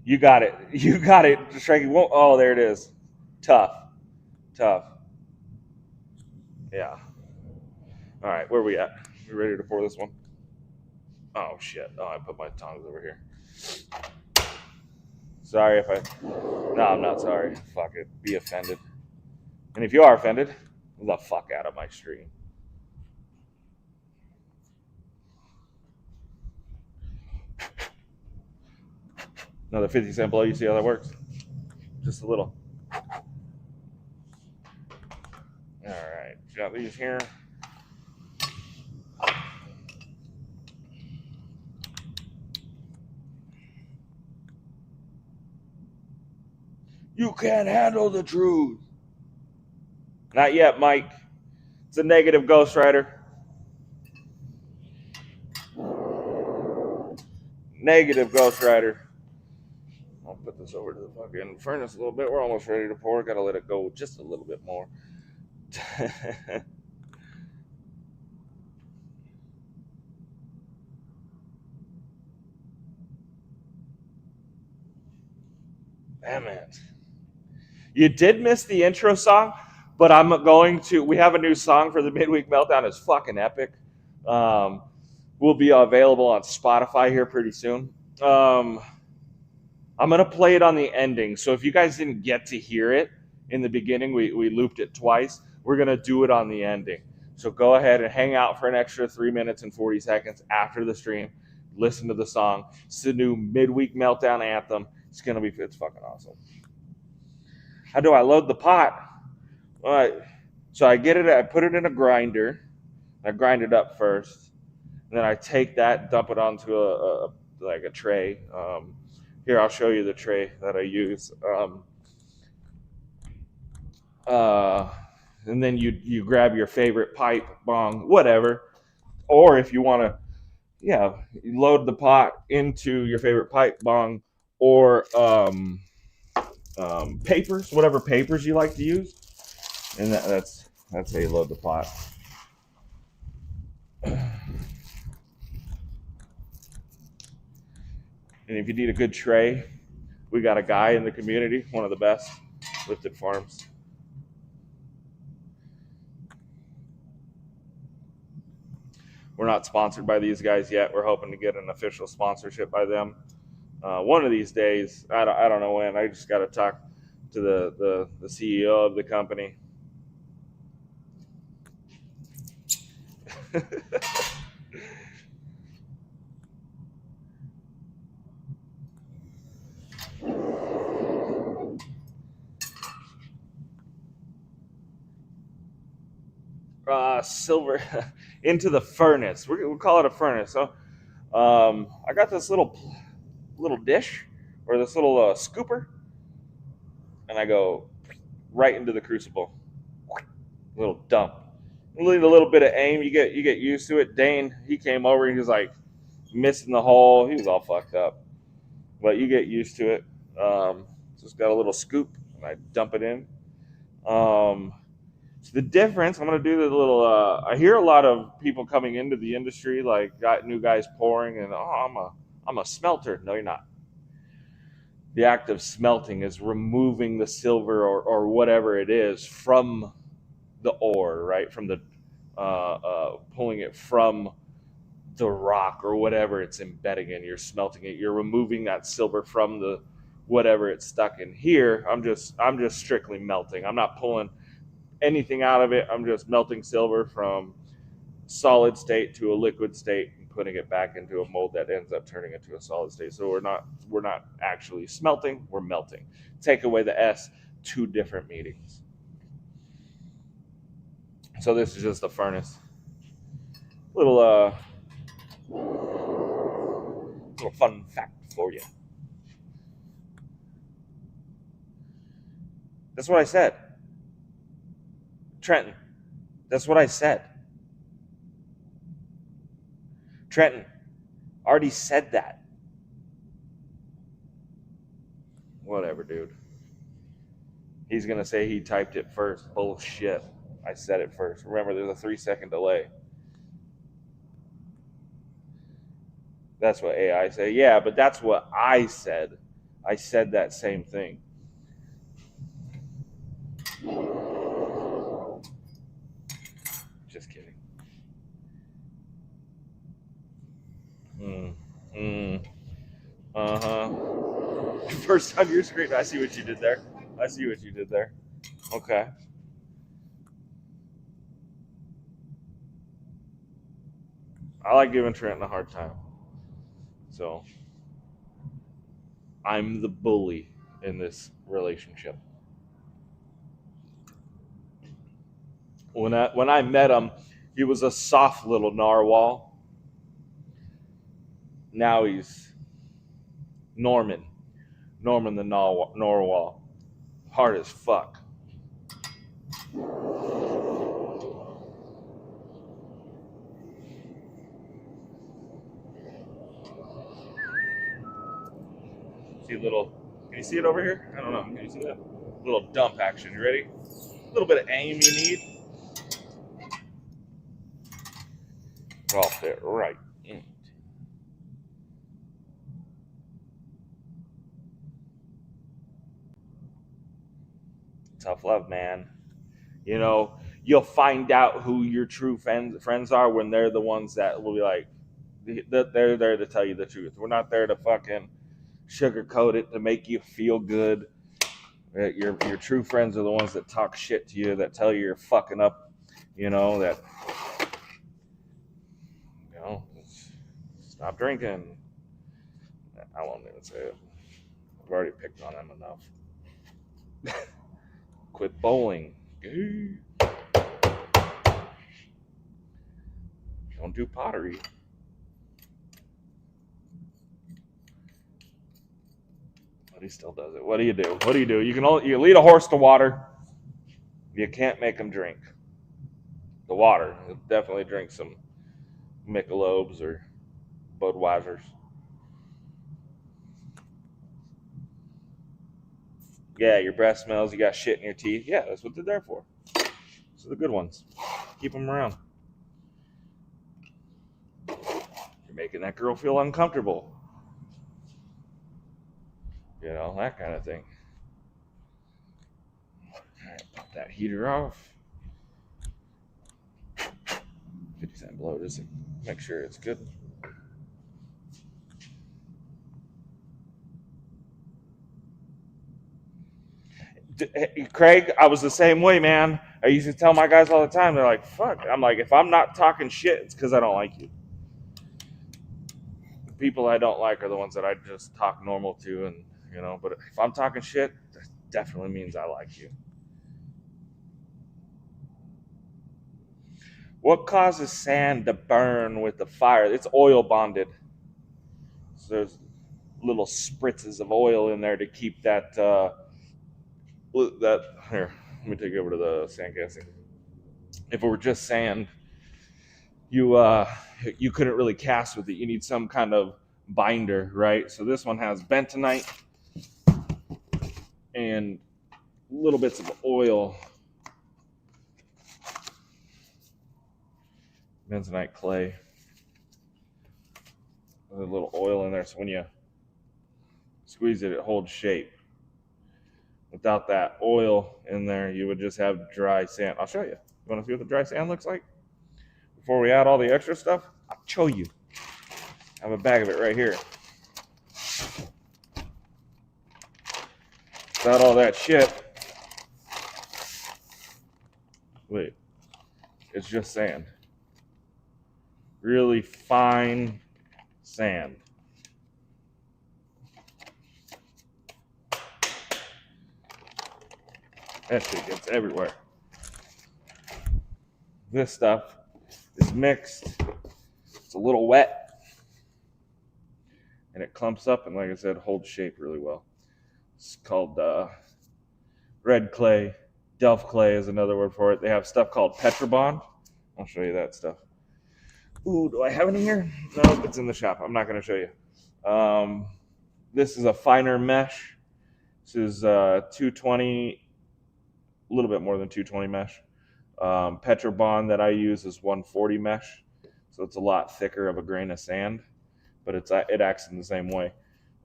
You got it. You got it. Shrek. Oh, there it is. Tough. Yeah. All right, where are we at? You ready to pour this one? Oh shit! Oh, I put my tongs over here. Sorry if I. No, I'm not sorry. Fuck it. Be offended. And if you are offended, get the fuck out of my stream. Another 50-cent blow. You see how that works? Just a little. All right. Got these here. You can't handle the truth. Not yet, Mike. It's a negative ghostwriter. Negative ghostwriter. I'll put this over to the fucking furnace a little bit. We're almost ready to pour. Gotta let it go just a little bit more. Damn it. You did miss the intro song, but we have a new song for the Midweek Meltdown. It's fucking epic. Will be available on Spotify here pretty soon. I'm going to play it on the ending. So if you guys didn't get to hear it in the beginning, we looped it twice. We're going to do it on the ending. So go ahead and hang out for an extra 3 minutes and 40 seconds after the stream. Listen to the song. It's the new Midweek Meltdown anthem. It's fucking awesome. How do I load the pot? All right. So I put it in a grinder. I grind it up first. And then I take that, dump it onto a tray. Here, I'll show you the tray that I use. Uh, and then you grab your favorite pipe, bong, whatever. Or if you want to, yeah, you load the pot into your favorite pipe, bong, or papers, whatever papers you like to use, and that's how you load the pot. And if you need a good tray, we got a guy in the community, one of the best, Lifted Farms. We're not sponsored by these guys yet. We're hoping to get an official sponsorship by them one of these days. I don't know when. I just got to talk to the CEO of the company. Silver into the furnace. We'll call it a furnace. So I got this little dish or this little scooper, and I go right into the crucible. Little dump. You need a little bit of aim. You get used to it. Dane, he came over and he was like missing the hole. He was all fucked up, but you get used to it. Just got a little scoop and I dump it in. So the difference, I'm going to do the little, I hear a lot of people coming into the industry, like got new guys pouring and, I'm a smelter. No, you're not. The act of smelting is removing the silver or whatever it is from the ore, right? From the, pulling it from the rock or whatever it's embedding in. You're smelting it. You're removing that silver from the, whatever it's stuck in. Here, I'm just strictly melting. I'm not pulling anything out of it. I'm just melting silver from solid state to a liquid state and putting it back into a mold that ends up turning into a solid state. So we're not actually smelting, we're melting. Take away the S, two different meanings. So this is just a furnace. Little fun fact for you. That's what I said. Trenton, that's what I said. Trenton, already said that. Whatever, dude. He's going to say he typed it first. Bullshit. I said it first. Remember, there's a 3-second delay. That's what AI say. Yeah, but that's what I said. I said that same thing. Just kidding. First on your screen. I see what you did there. Okay. I like giving Trenton a hard time. So I'm the bully in this relationship. When I met him, he was a soft little narwhal. Now he's Norman the narwhal. Hard as fuck. See a little, can you see it over here? I don't know. Can you see that? Little dump action. You ready? A little bit of aim you need. I'll fit right in it. Tough love, man. You know, you'll find out who your true friends are when they're the ones that will be like, they're there to tell you the truth. We're not there to fucking sugarcoat it to make you feel good. Your true friends are the ones that talk shit to you, that tell you you're fucking up, that, stop drinking. I won't even say it. I've already picked on them enough. Quit bowling. Don't do pottery. He still does it. What do you do? What do you do? You lead a horse to water. You can't make him drink the water. He'll definitely drink some Michelob's or Budweiser's. Yeah, your breath smells. You got shit in your teeth. Yeah, that's what they're there for. Those are the good ones. Keep them around. You're making that girl feel uncomfortable. You know, that kind of thing. All right, pop that heater off. 50-cent blow, just to make sure it's good. Craig, I was the same way, man. I used to tell my guys all the time, they're like, fuck. I'm like, if I'm not talking shit, it's because I don't like you. The people I don't like are the ones that I just talk normal to, and you know, but if I'm talking shit, that definitely means I like you. What causes sand to burn with the fire? It's oil bonded. So there's little spritzes of oil in there to keep that here. Let me take you over to the sand casting. If it were just sand, you couldn't really cast with it. You need some kind of binder, right? So this one has bentonite and little bits of oil. Bentonite clay. There's a little oil in there, so when you squeeze it, it holds shape. Without that oil in there, you would just have dry sand. I'll show you. You want to see what the dry sand looks like? Before we add all the extra stuff, I'll show you. I have a bag of it right here. Without all that shit. Wait. It's just sand. Really fine sand. That shit gets everywhere. This stuff is mixed. It's a little wet. And it clumps up and, like I said, holds shape really well. It's called red clay. Delft clay is another word for it. They have stuff called Petrobond. I'll show you that stuff. Ooh, do I have any here? No, it's in the shop. I'm not going to show you. This is a finer mesh. This is 220, a little bit more than 220 mesh. Petrobond that I use is 140 mesh, so it's a lot thicker of a grain of sand, but it acts in the same way.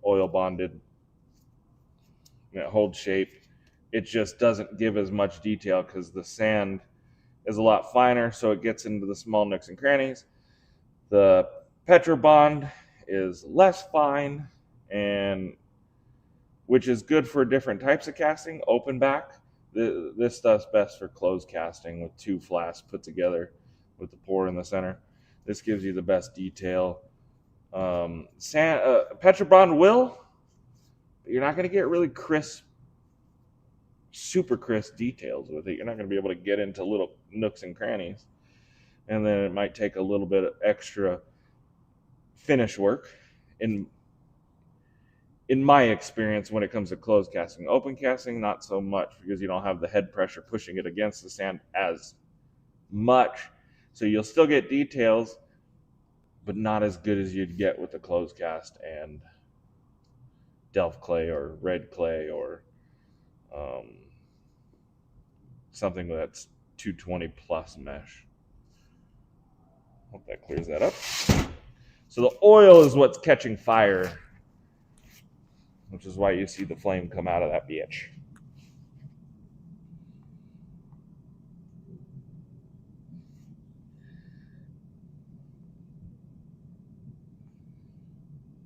Oil bonded, and it holds shape. It just doesn't give as much detail because the sand is a lot finer, so it gets into the small nooks and crannies. The Petrobond is less fine, and which is good for different types of casting. Open back, this stuff's best for closed casting with two flats put together with the pour in the center. This gives you the best detail. Petrobond will, but you're not going to get really crisp, super crisp details with it. You're not going to be able to get into little nooks and crannies. And then it might take a little bit of extra finish work in my experience when it comes to closed casting. Open casting, not so much, because you don't have the head pressure pushing it against the sand as much. So you'll still get details, but not as good as you'd get with the closed cast and Delft clay or red clay or something that's 220 plus mesh. Hope that clears that up. So the oil is what's catching fire, which is why you see the flame come out of that bitch.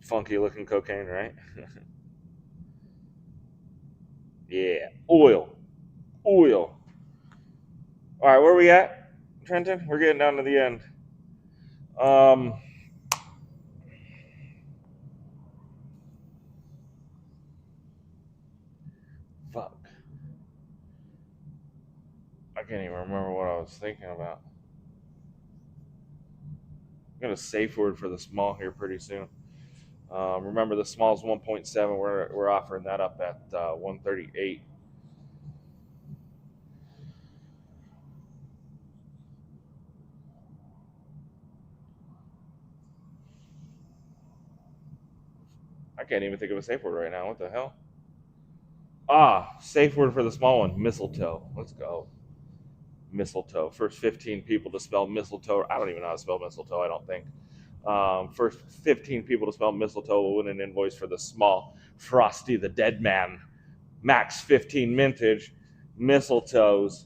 Funky looking cocaine, right? Yeah, oil. All right, where are we at, Trenton? We're getting down to the end. Fuck. I can't even remember what I was thinking about. I'm gonna safe word for the small here pretty soon. Remember, the small is 1.7. We're offering that up at 138. I can't even think of a safe word right now. What the hell? Safe word for the small one, mistletoe. Let's go. Mistletoe. First 15 people to spell mistletoe. I don't even know how to spell mistletoe, I don't think. First 15 people to spell mistletoe will win an invoice for the small Frosty the Dead Man. Max 15 mintage mistletoes.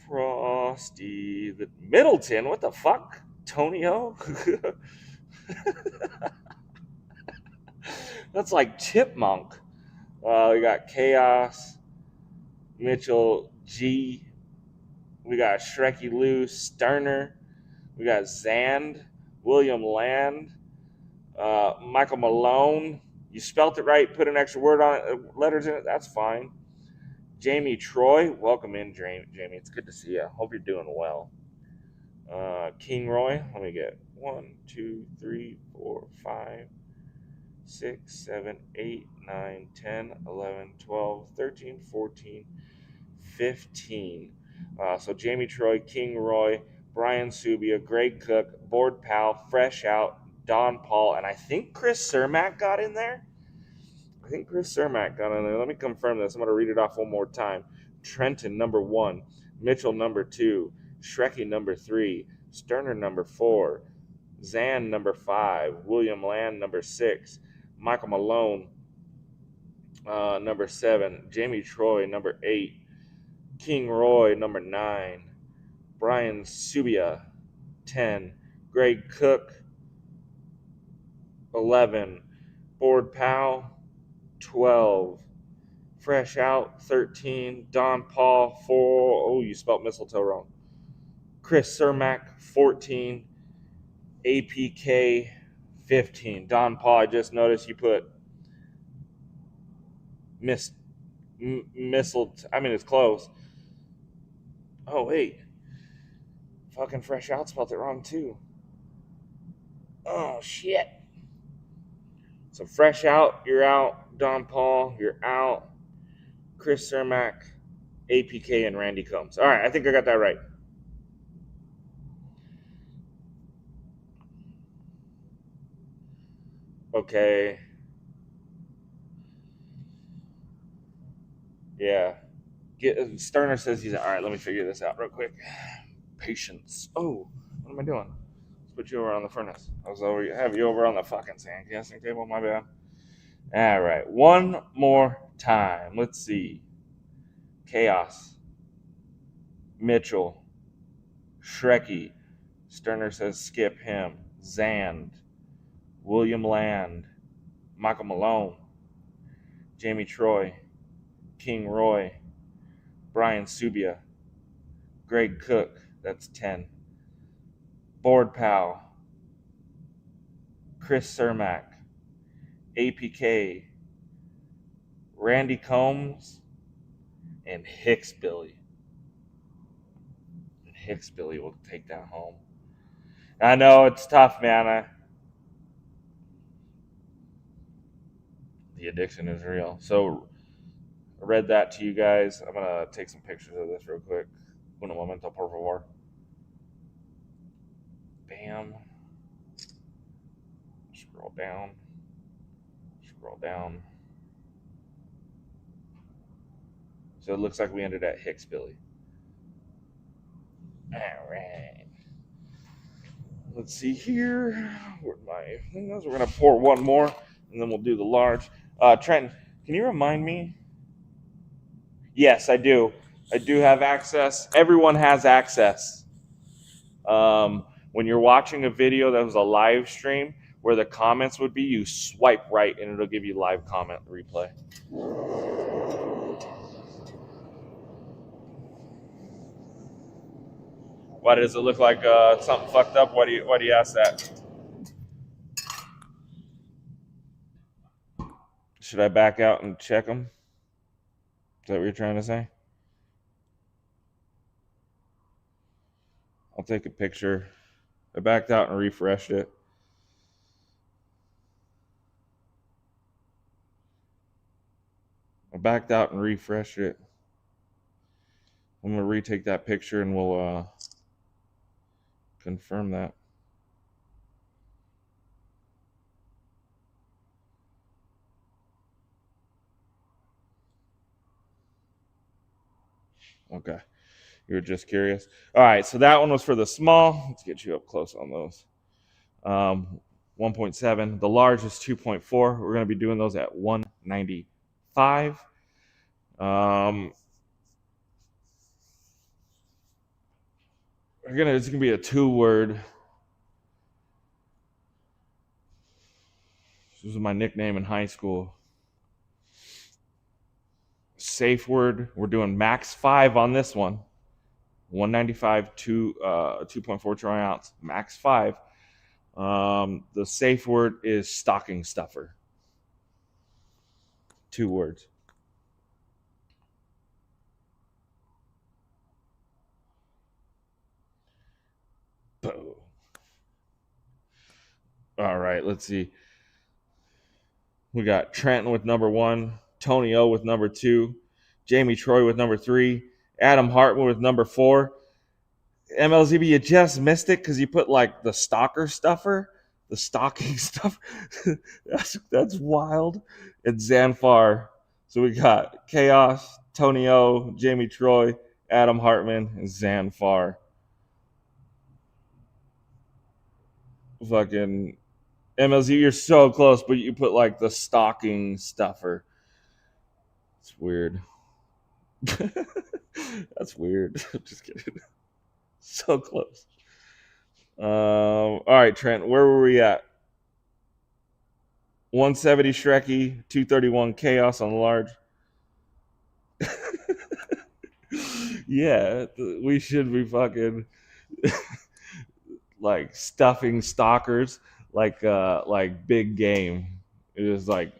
Frosty the Middleton. What the fuck? Tonio? That's like Chipmunk. We got Chaos, Mitchell G. We got Shreky Lou, Sterner. We got Zand, William Land, Michael Malone. You spelt it right, put an extra word on it, letters in it, that's fine. Jamie Troy, welcome in, Jamie. It's good to see you. Hope you're doing well. King Roy, let me get 1, 2, 3, 4, 5, 6, 7, 8, 9, 10, 11, 12, 13, 14, 15. So Jamie Troy, King Roy, Brian Subia, Greg Cook, Board Pal, Fresh Out, Don Paul, and I think Chris Cermak got in there. Let me confirm this. I'm going to read it off one more time. Trenton, number 1. Mitchell, number 2. Shreky, number 3. Sterner, number 4. Zan, number 5. William Land, number 6. Michael Malone, number 7. Jamie Troy, number 8. King Roy, number 9. Brian Subia, 10. Greg Cook, 11. Board Pal, 12. Fresh Out, 13. Don Paul, 4. Oh, you spelled mistletoe wrong. Chris Cermak, 14. APK, 15. Don Paul, I just noticed you put mistletoe. I mean, it's close. Oh, wait. Fucking Fresh Out spelled it wrong, too. Oh, shit. So Fresh Out, you're out. Don Paul, you're out. Chris Cermak, APK, and Randy Combs. All right, I think I got that right. Okay. Yeah. Sterner says he's all right. Let me figure this out real quick. Patience. Oh, what am I doing? Let's put you over on the furnace. Have you over on the fucking sand casting table. My bad. All right, one more time. Let's see. Chaos. Mitchell. Shreky. Sterner says skip him. Zand. William Land. Michael Malone. Jamie Troy. King Roy. Brian Subia. Greg Cook. That's 10. Board Pal. Chris Cermak. APK. Randy Combs. And Hicks Billy. Hicks Billy will take that home. I know it's tough, man. The addiction is real. So I read that to you guys. I'm gonna take some pictures of this real quick. Un momento, por favor. Bam. Scroll down. Scroll down. So it looks like we ended at Hicks Billy. All right. Let's see here. Where's my things? We're gonna pour one more, and then we'll do the large. Trenton, can you remind me? Yes, I do. I do have access. Everyone has access. When you're watching a video that was a live stream, where the comments would be, you swipe right, and it'll give you live comment replay. Why does it look like something fucked up? Why do you ask that? Should I back out and check them? Is that what you're trying to say? I'll take a picture. I backed out and refreshed it. I backed out and refreshed it. I'm going to retake that picture and we'll confirm that. Okay. You were just curious. All right. So that one was for the small. Let's get you up close on those. 1.7. The large is 2.4. We're going to be doing those at 195. It's gonna be a 2-word. This was my nickname in high school. Safe word. We're doing max 5 on this one. 195, 2.4 troy ounce, max 5. The safe word is stocking stuffer. 2 words. Boom. All right, let's see. We got Trenton with number 1, Tony O with number 2, Jamie Troy with number 3, Adam Hartman with number 4. MLZB, you just missed it because you put like the stalker stuffer, the stocking stuff. that's wild. It's Zanfar. So we got Chaos, Tony O, Jamie Troy, Adam Hartman, and Zanfar. Fucking MLZ, you're so close, but you put like the stocking stuffer. It's weird. That's weird. Just kidding. So close. All right, Trent, where were we at? 170 Shrekky, 231 Chaos on the large. Yeah, we should be fucking like stuffing stalkers like big game. It is like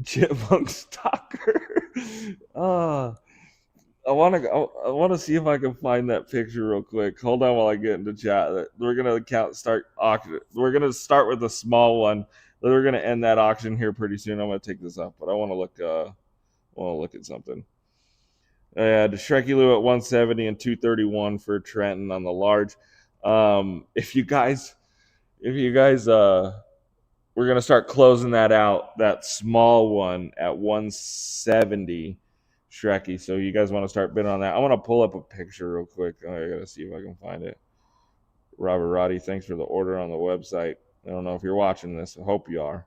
chipmunk stalker. I want to see if I can find that picture real quick. Hold on while I get into chat. We're gonna start auction. We're gonna start with the small one. Then we're gonna end that auction here pretty soon. I'm gonna take this up, but I want to look. At something. The Shreky Lou at 170 and 231 for Trenton on the large. If you guys, we're gonna start closing that out. That small one at 170. Shreky. So you guys want to start bidding on that? I want to pull up a picture real quick. I gotta see if I can find it. Robert Roddy, thanks for the order on the website. I don't know if you're watching this. I hope you are.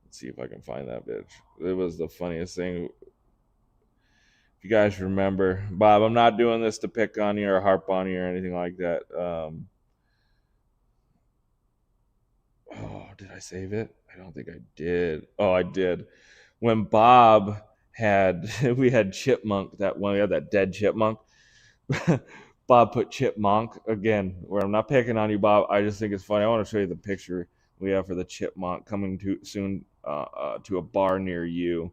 Let's see if I can find that bitch. It was the funniest thing. If you guys remember, Bob, I'm not doing this to pick on you or harp on you or anything like that. Did I save it? I don't think I did. Oh, I did. When Bob we had Chipmunk, that one, we had that dead Chipmunk. Bob put Chipmunk again, where I'm not picking on you, Bob. I just think it's funny. I want to show you the picture we have for the Chipmunk coming soon to a bar near you.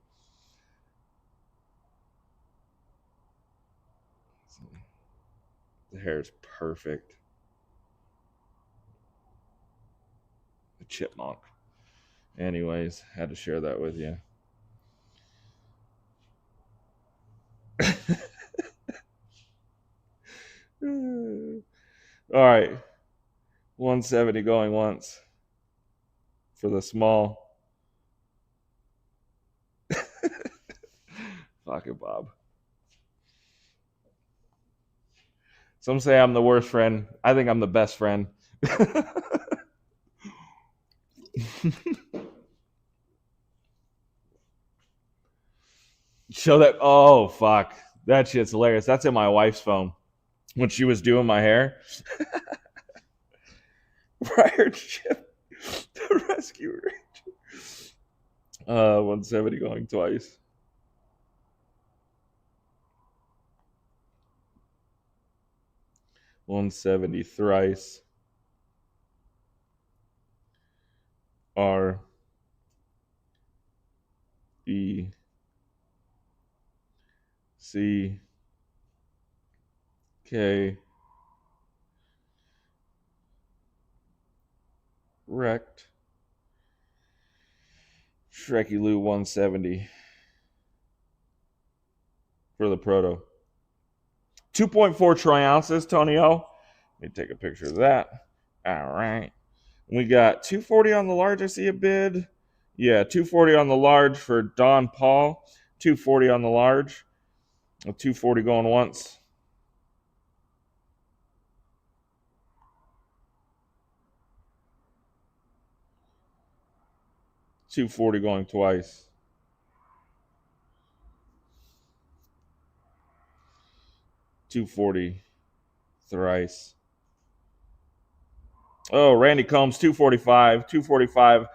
The hair is perfect. The Chipmunk. Anyways, had to share that with you. All right. 170 going once for the small. Fuck it, Bob. Some say I'm the worst friend. I think I'm the best friend. Show that. Oh, fuck. That shit's hilarious. That's in my wife's phone when she was doing my hair. Prior chip. The rescue range. 170 going twice. 170 thrice. R E C K wrecked. Shreky Lou 170 for the proto. 2.4 troy ounces, Tony O. Let me take a picture of that. All right. We got 240 on the large. I see a bid. Yeah, 240 on the large for Don Paul. 240 on the large. 240 going once. 240 going twice. 240 thrice. Oh, Randy Combs, 245. 245.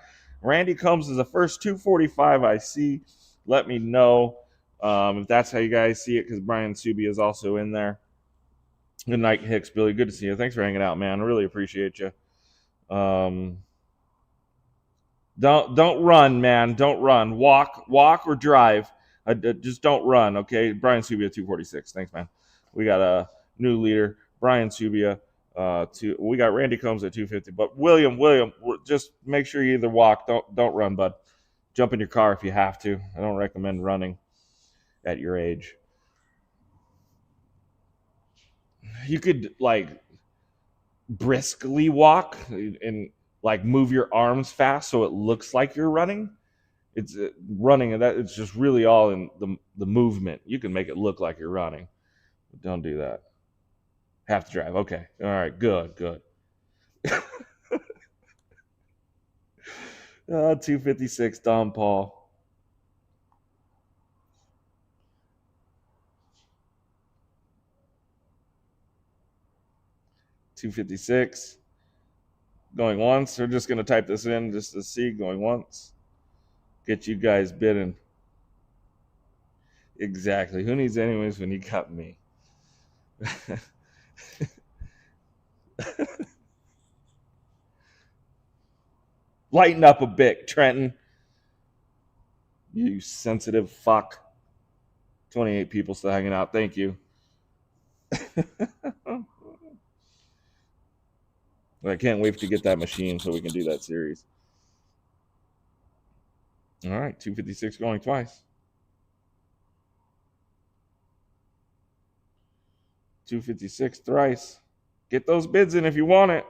Randy Combs is the first 245 I see. Let me know if that's how you guys see it, because Brian Subi is also in there. Good night, Hicks. Billy, good to see you. Thanks for hanging out, man. I really appreciate you. Don't run, man. Don't run. Walk or drive. Just don't run, okay? Brian Subia, 246. Thanks, man. We got a new leader, Brian Subia. We got Randy Combs at 250. But William, just make sure you either walk. Don't run, bud. Jump in your car if you have to. I don't recommend running at your age. You could briskly walk and move your arms fast so it looks like you're running. It's running, and that it's just really all in the movement. You can make it look like you're running, but don't do that. Have to drive. Okay. All right. Good. 256, Don Paul. $256 going once. We're just gonna type this in just to see. Going once. Get you guys bidding. Exactly. Who needs anyways when you got me? Lighten up a bit, Trenton. You sensitive fuck. 28 people still hanging out. Thank you. I can't wait to get that machine so we can do that series. All right, 256 going twice. 256 thrice. Get those bids in if you want it.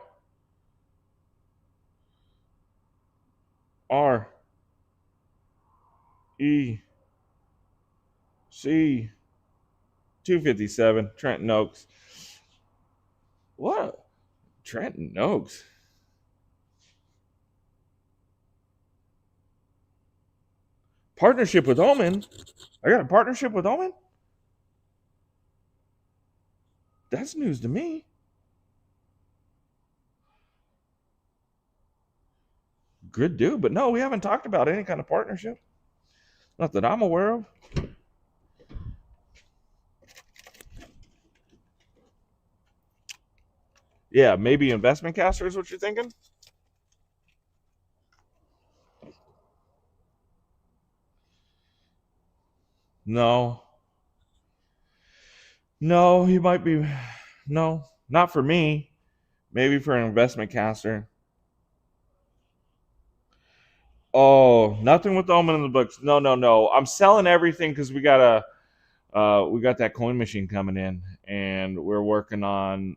R E C 257. Trenton Oaks. What? Trenton Oaks. Partnership with Omen. I got a partnership with Omen? That's news to me. Good dude, but no, we haven't talked about any kind of partnership. Not that I'm aware of. Yeah, maybe Investment Caster is what you're thinking? No, he might be. No, not for me. Maybe for an Investment Caster. Oh, nothing with the Omen in the books. No. I'm selling everything because we got that coin machine coming in, and we're working on.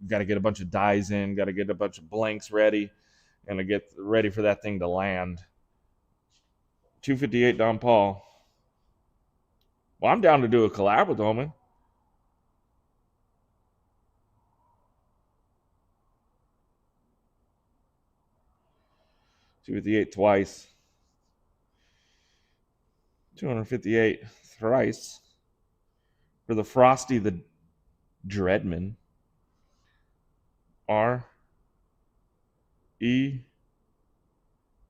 Got to get a bunch of dies in. Got to get a bunch of blanks ready, and to get ready for that thing to land. 258 Don Paul. Well, I'm down to do a collab with Omen. $258 twice. 258 thrice for the Frosty the Dreadman. R E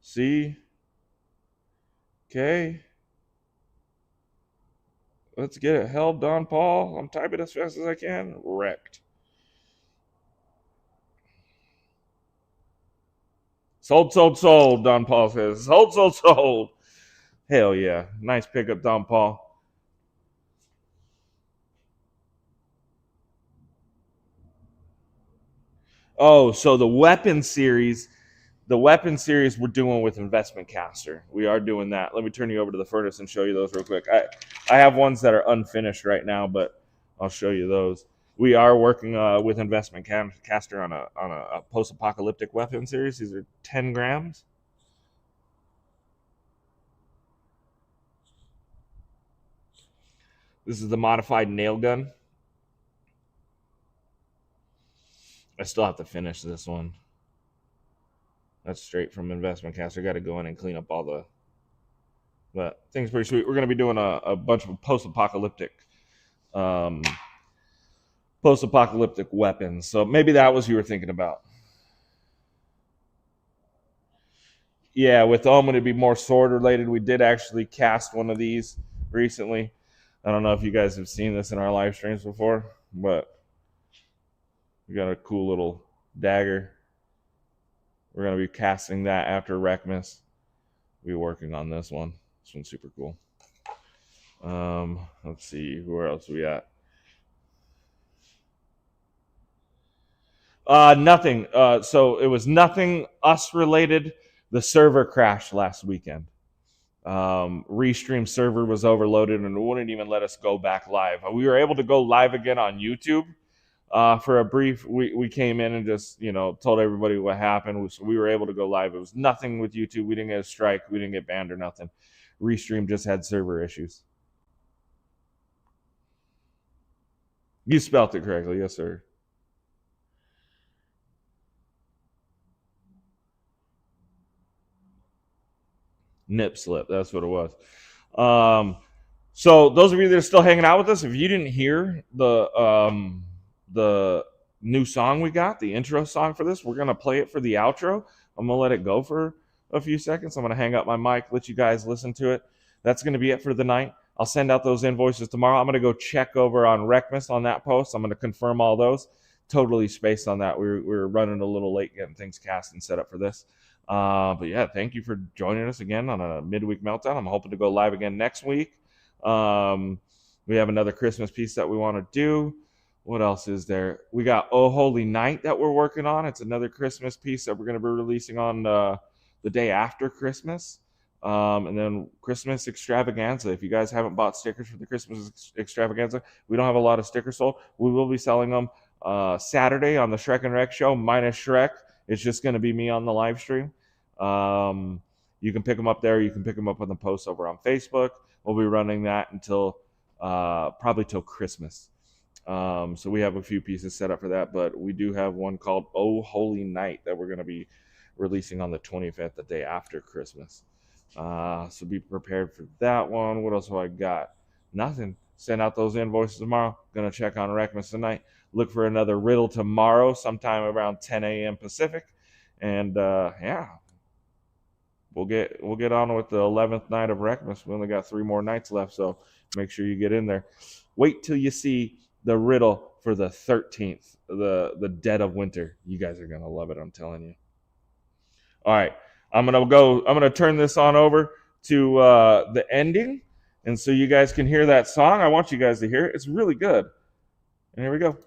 C K. Let's get it held, Don Paul. I'm typing as fast as I can. Wrecked. Sold, sold, sold, Don Paul says. Sold, sold, sold. Hell yeah. Nice pickup, Don Paul. Oh, so the weapon series we're doing with Investment Caster. We are doing that. Let me turn you over to the furnace and show you those real quick. I have ones that are unfinished right now, but I'll show you those. We are working with Investment Caster on a post-apocalyptic weapon series. These are 10 grams. This is the modified nail gun. I still have to finish this one. That's straight from Investment Caster. Got to go in and clean up all the... But things pretty sweet. We're going to be doing a bunch of post-apocalyptic weapons. So maybe that was what you were thinking about. Yeah, with Omen, it'd be more sword related. We did actually cast one of these recently. I don't know if you guys have seen this in our live streams before, but we got a cool little dagger. We're going to be casting that after Wreckmas. We'll be working on this one. This one's super cool. Let's see, where else we at? Nothing. So it was nothing us related. The server crashed last weekend. Restream server was overloaded and it wouldn't even let us go back live. We were able to go live again on YouTube for a brief. We came in and just told everybody what happened. So we were able to go live. It was nothing with YouTube. We didn't get a strike. We didn't get banned or nothing. Restream just had server issues. You spelt it correctly, yes, sir. Nip slip, that's what it was. So those of you that are still hanging out with us, if you didn't hear the new song we got, the intro song for this, we're gonna play it for the outro. I'm gonna let it go for a few seconds. I'm gonna hang up my mic, let you guys listen to it. That's gonna be it for the night. I'll send out those invoices tomorrow. I'm gonna go check over on Wreckmas on that post. I'm gonna confirm all those. Totally spaced on that. We were running a little late getting things cast and set up for this. But yeah, thank you for joining us again on a Midweek Meltdown. I'm hoping to go live again next week. We have another Christmas piece that we want to do. What else is there? We got Oh Holy Night that we're working on. It's another Christmas piece that we're going to be releasing on the day after Christmas. And then Christmas Extravaganza. If you guys haven't bought stickers for the Christmas Extravaganza, we don't have a lot of stickers sold. We will be selling them Saturday on the Shrek and Wreck show, minus Shrek. It's just going to be me on the live stream. You can pick them up there. You can pick them up on the post over on Facebook. We'll be running that until probably till Christmas. So we have a few pieces set up for that, but we do have one called Oh Holy Night that we're going to be releasing on the 25th, the day after Christmas. So be prepared for that one. What else have I got? Nothing. Send out those invoices tomorrow. Going to check on Wreckmas tonight. Look for another riddle tomorrow, sometime around 10 a.m. Pacific. And yeah, we'll get on with the 11th night of Wreckmas. We only got 3 more nights left, so make sure you get in there. Wait till you see the riddle for the 13th, the dead of winter. You guys are gonna love it, I'm telling you. All right, I'm gonna turn this on over to the ending, and so you guys can hear that song. I want you guys to hear it. It's really good. And here we go.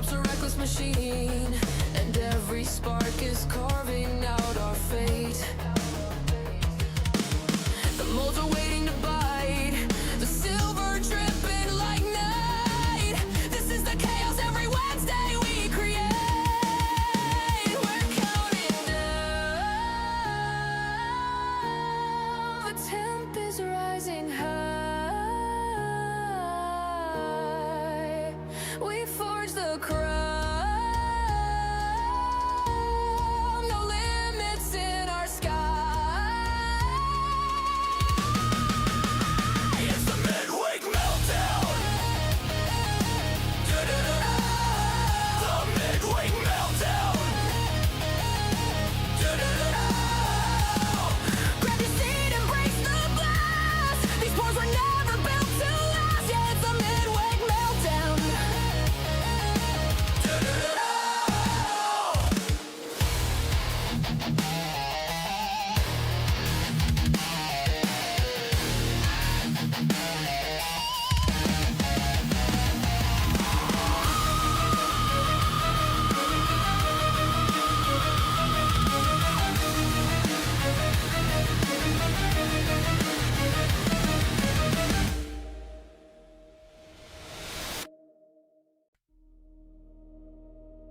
drops a reckless machine, and every spark is carving out our fate.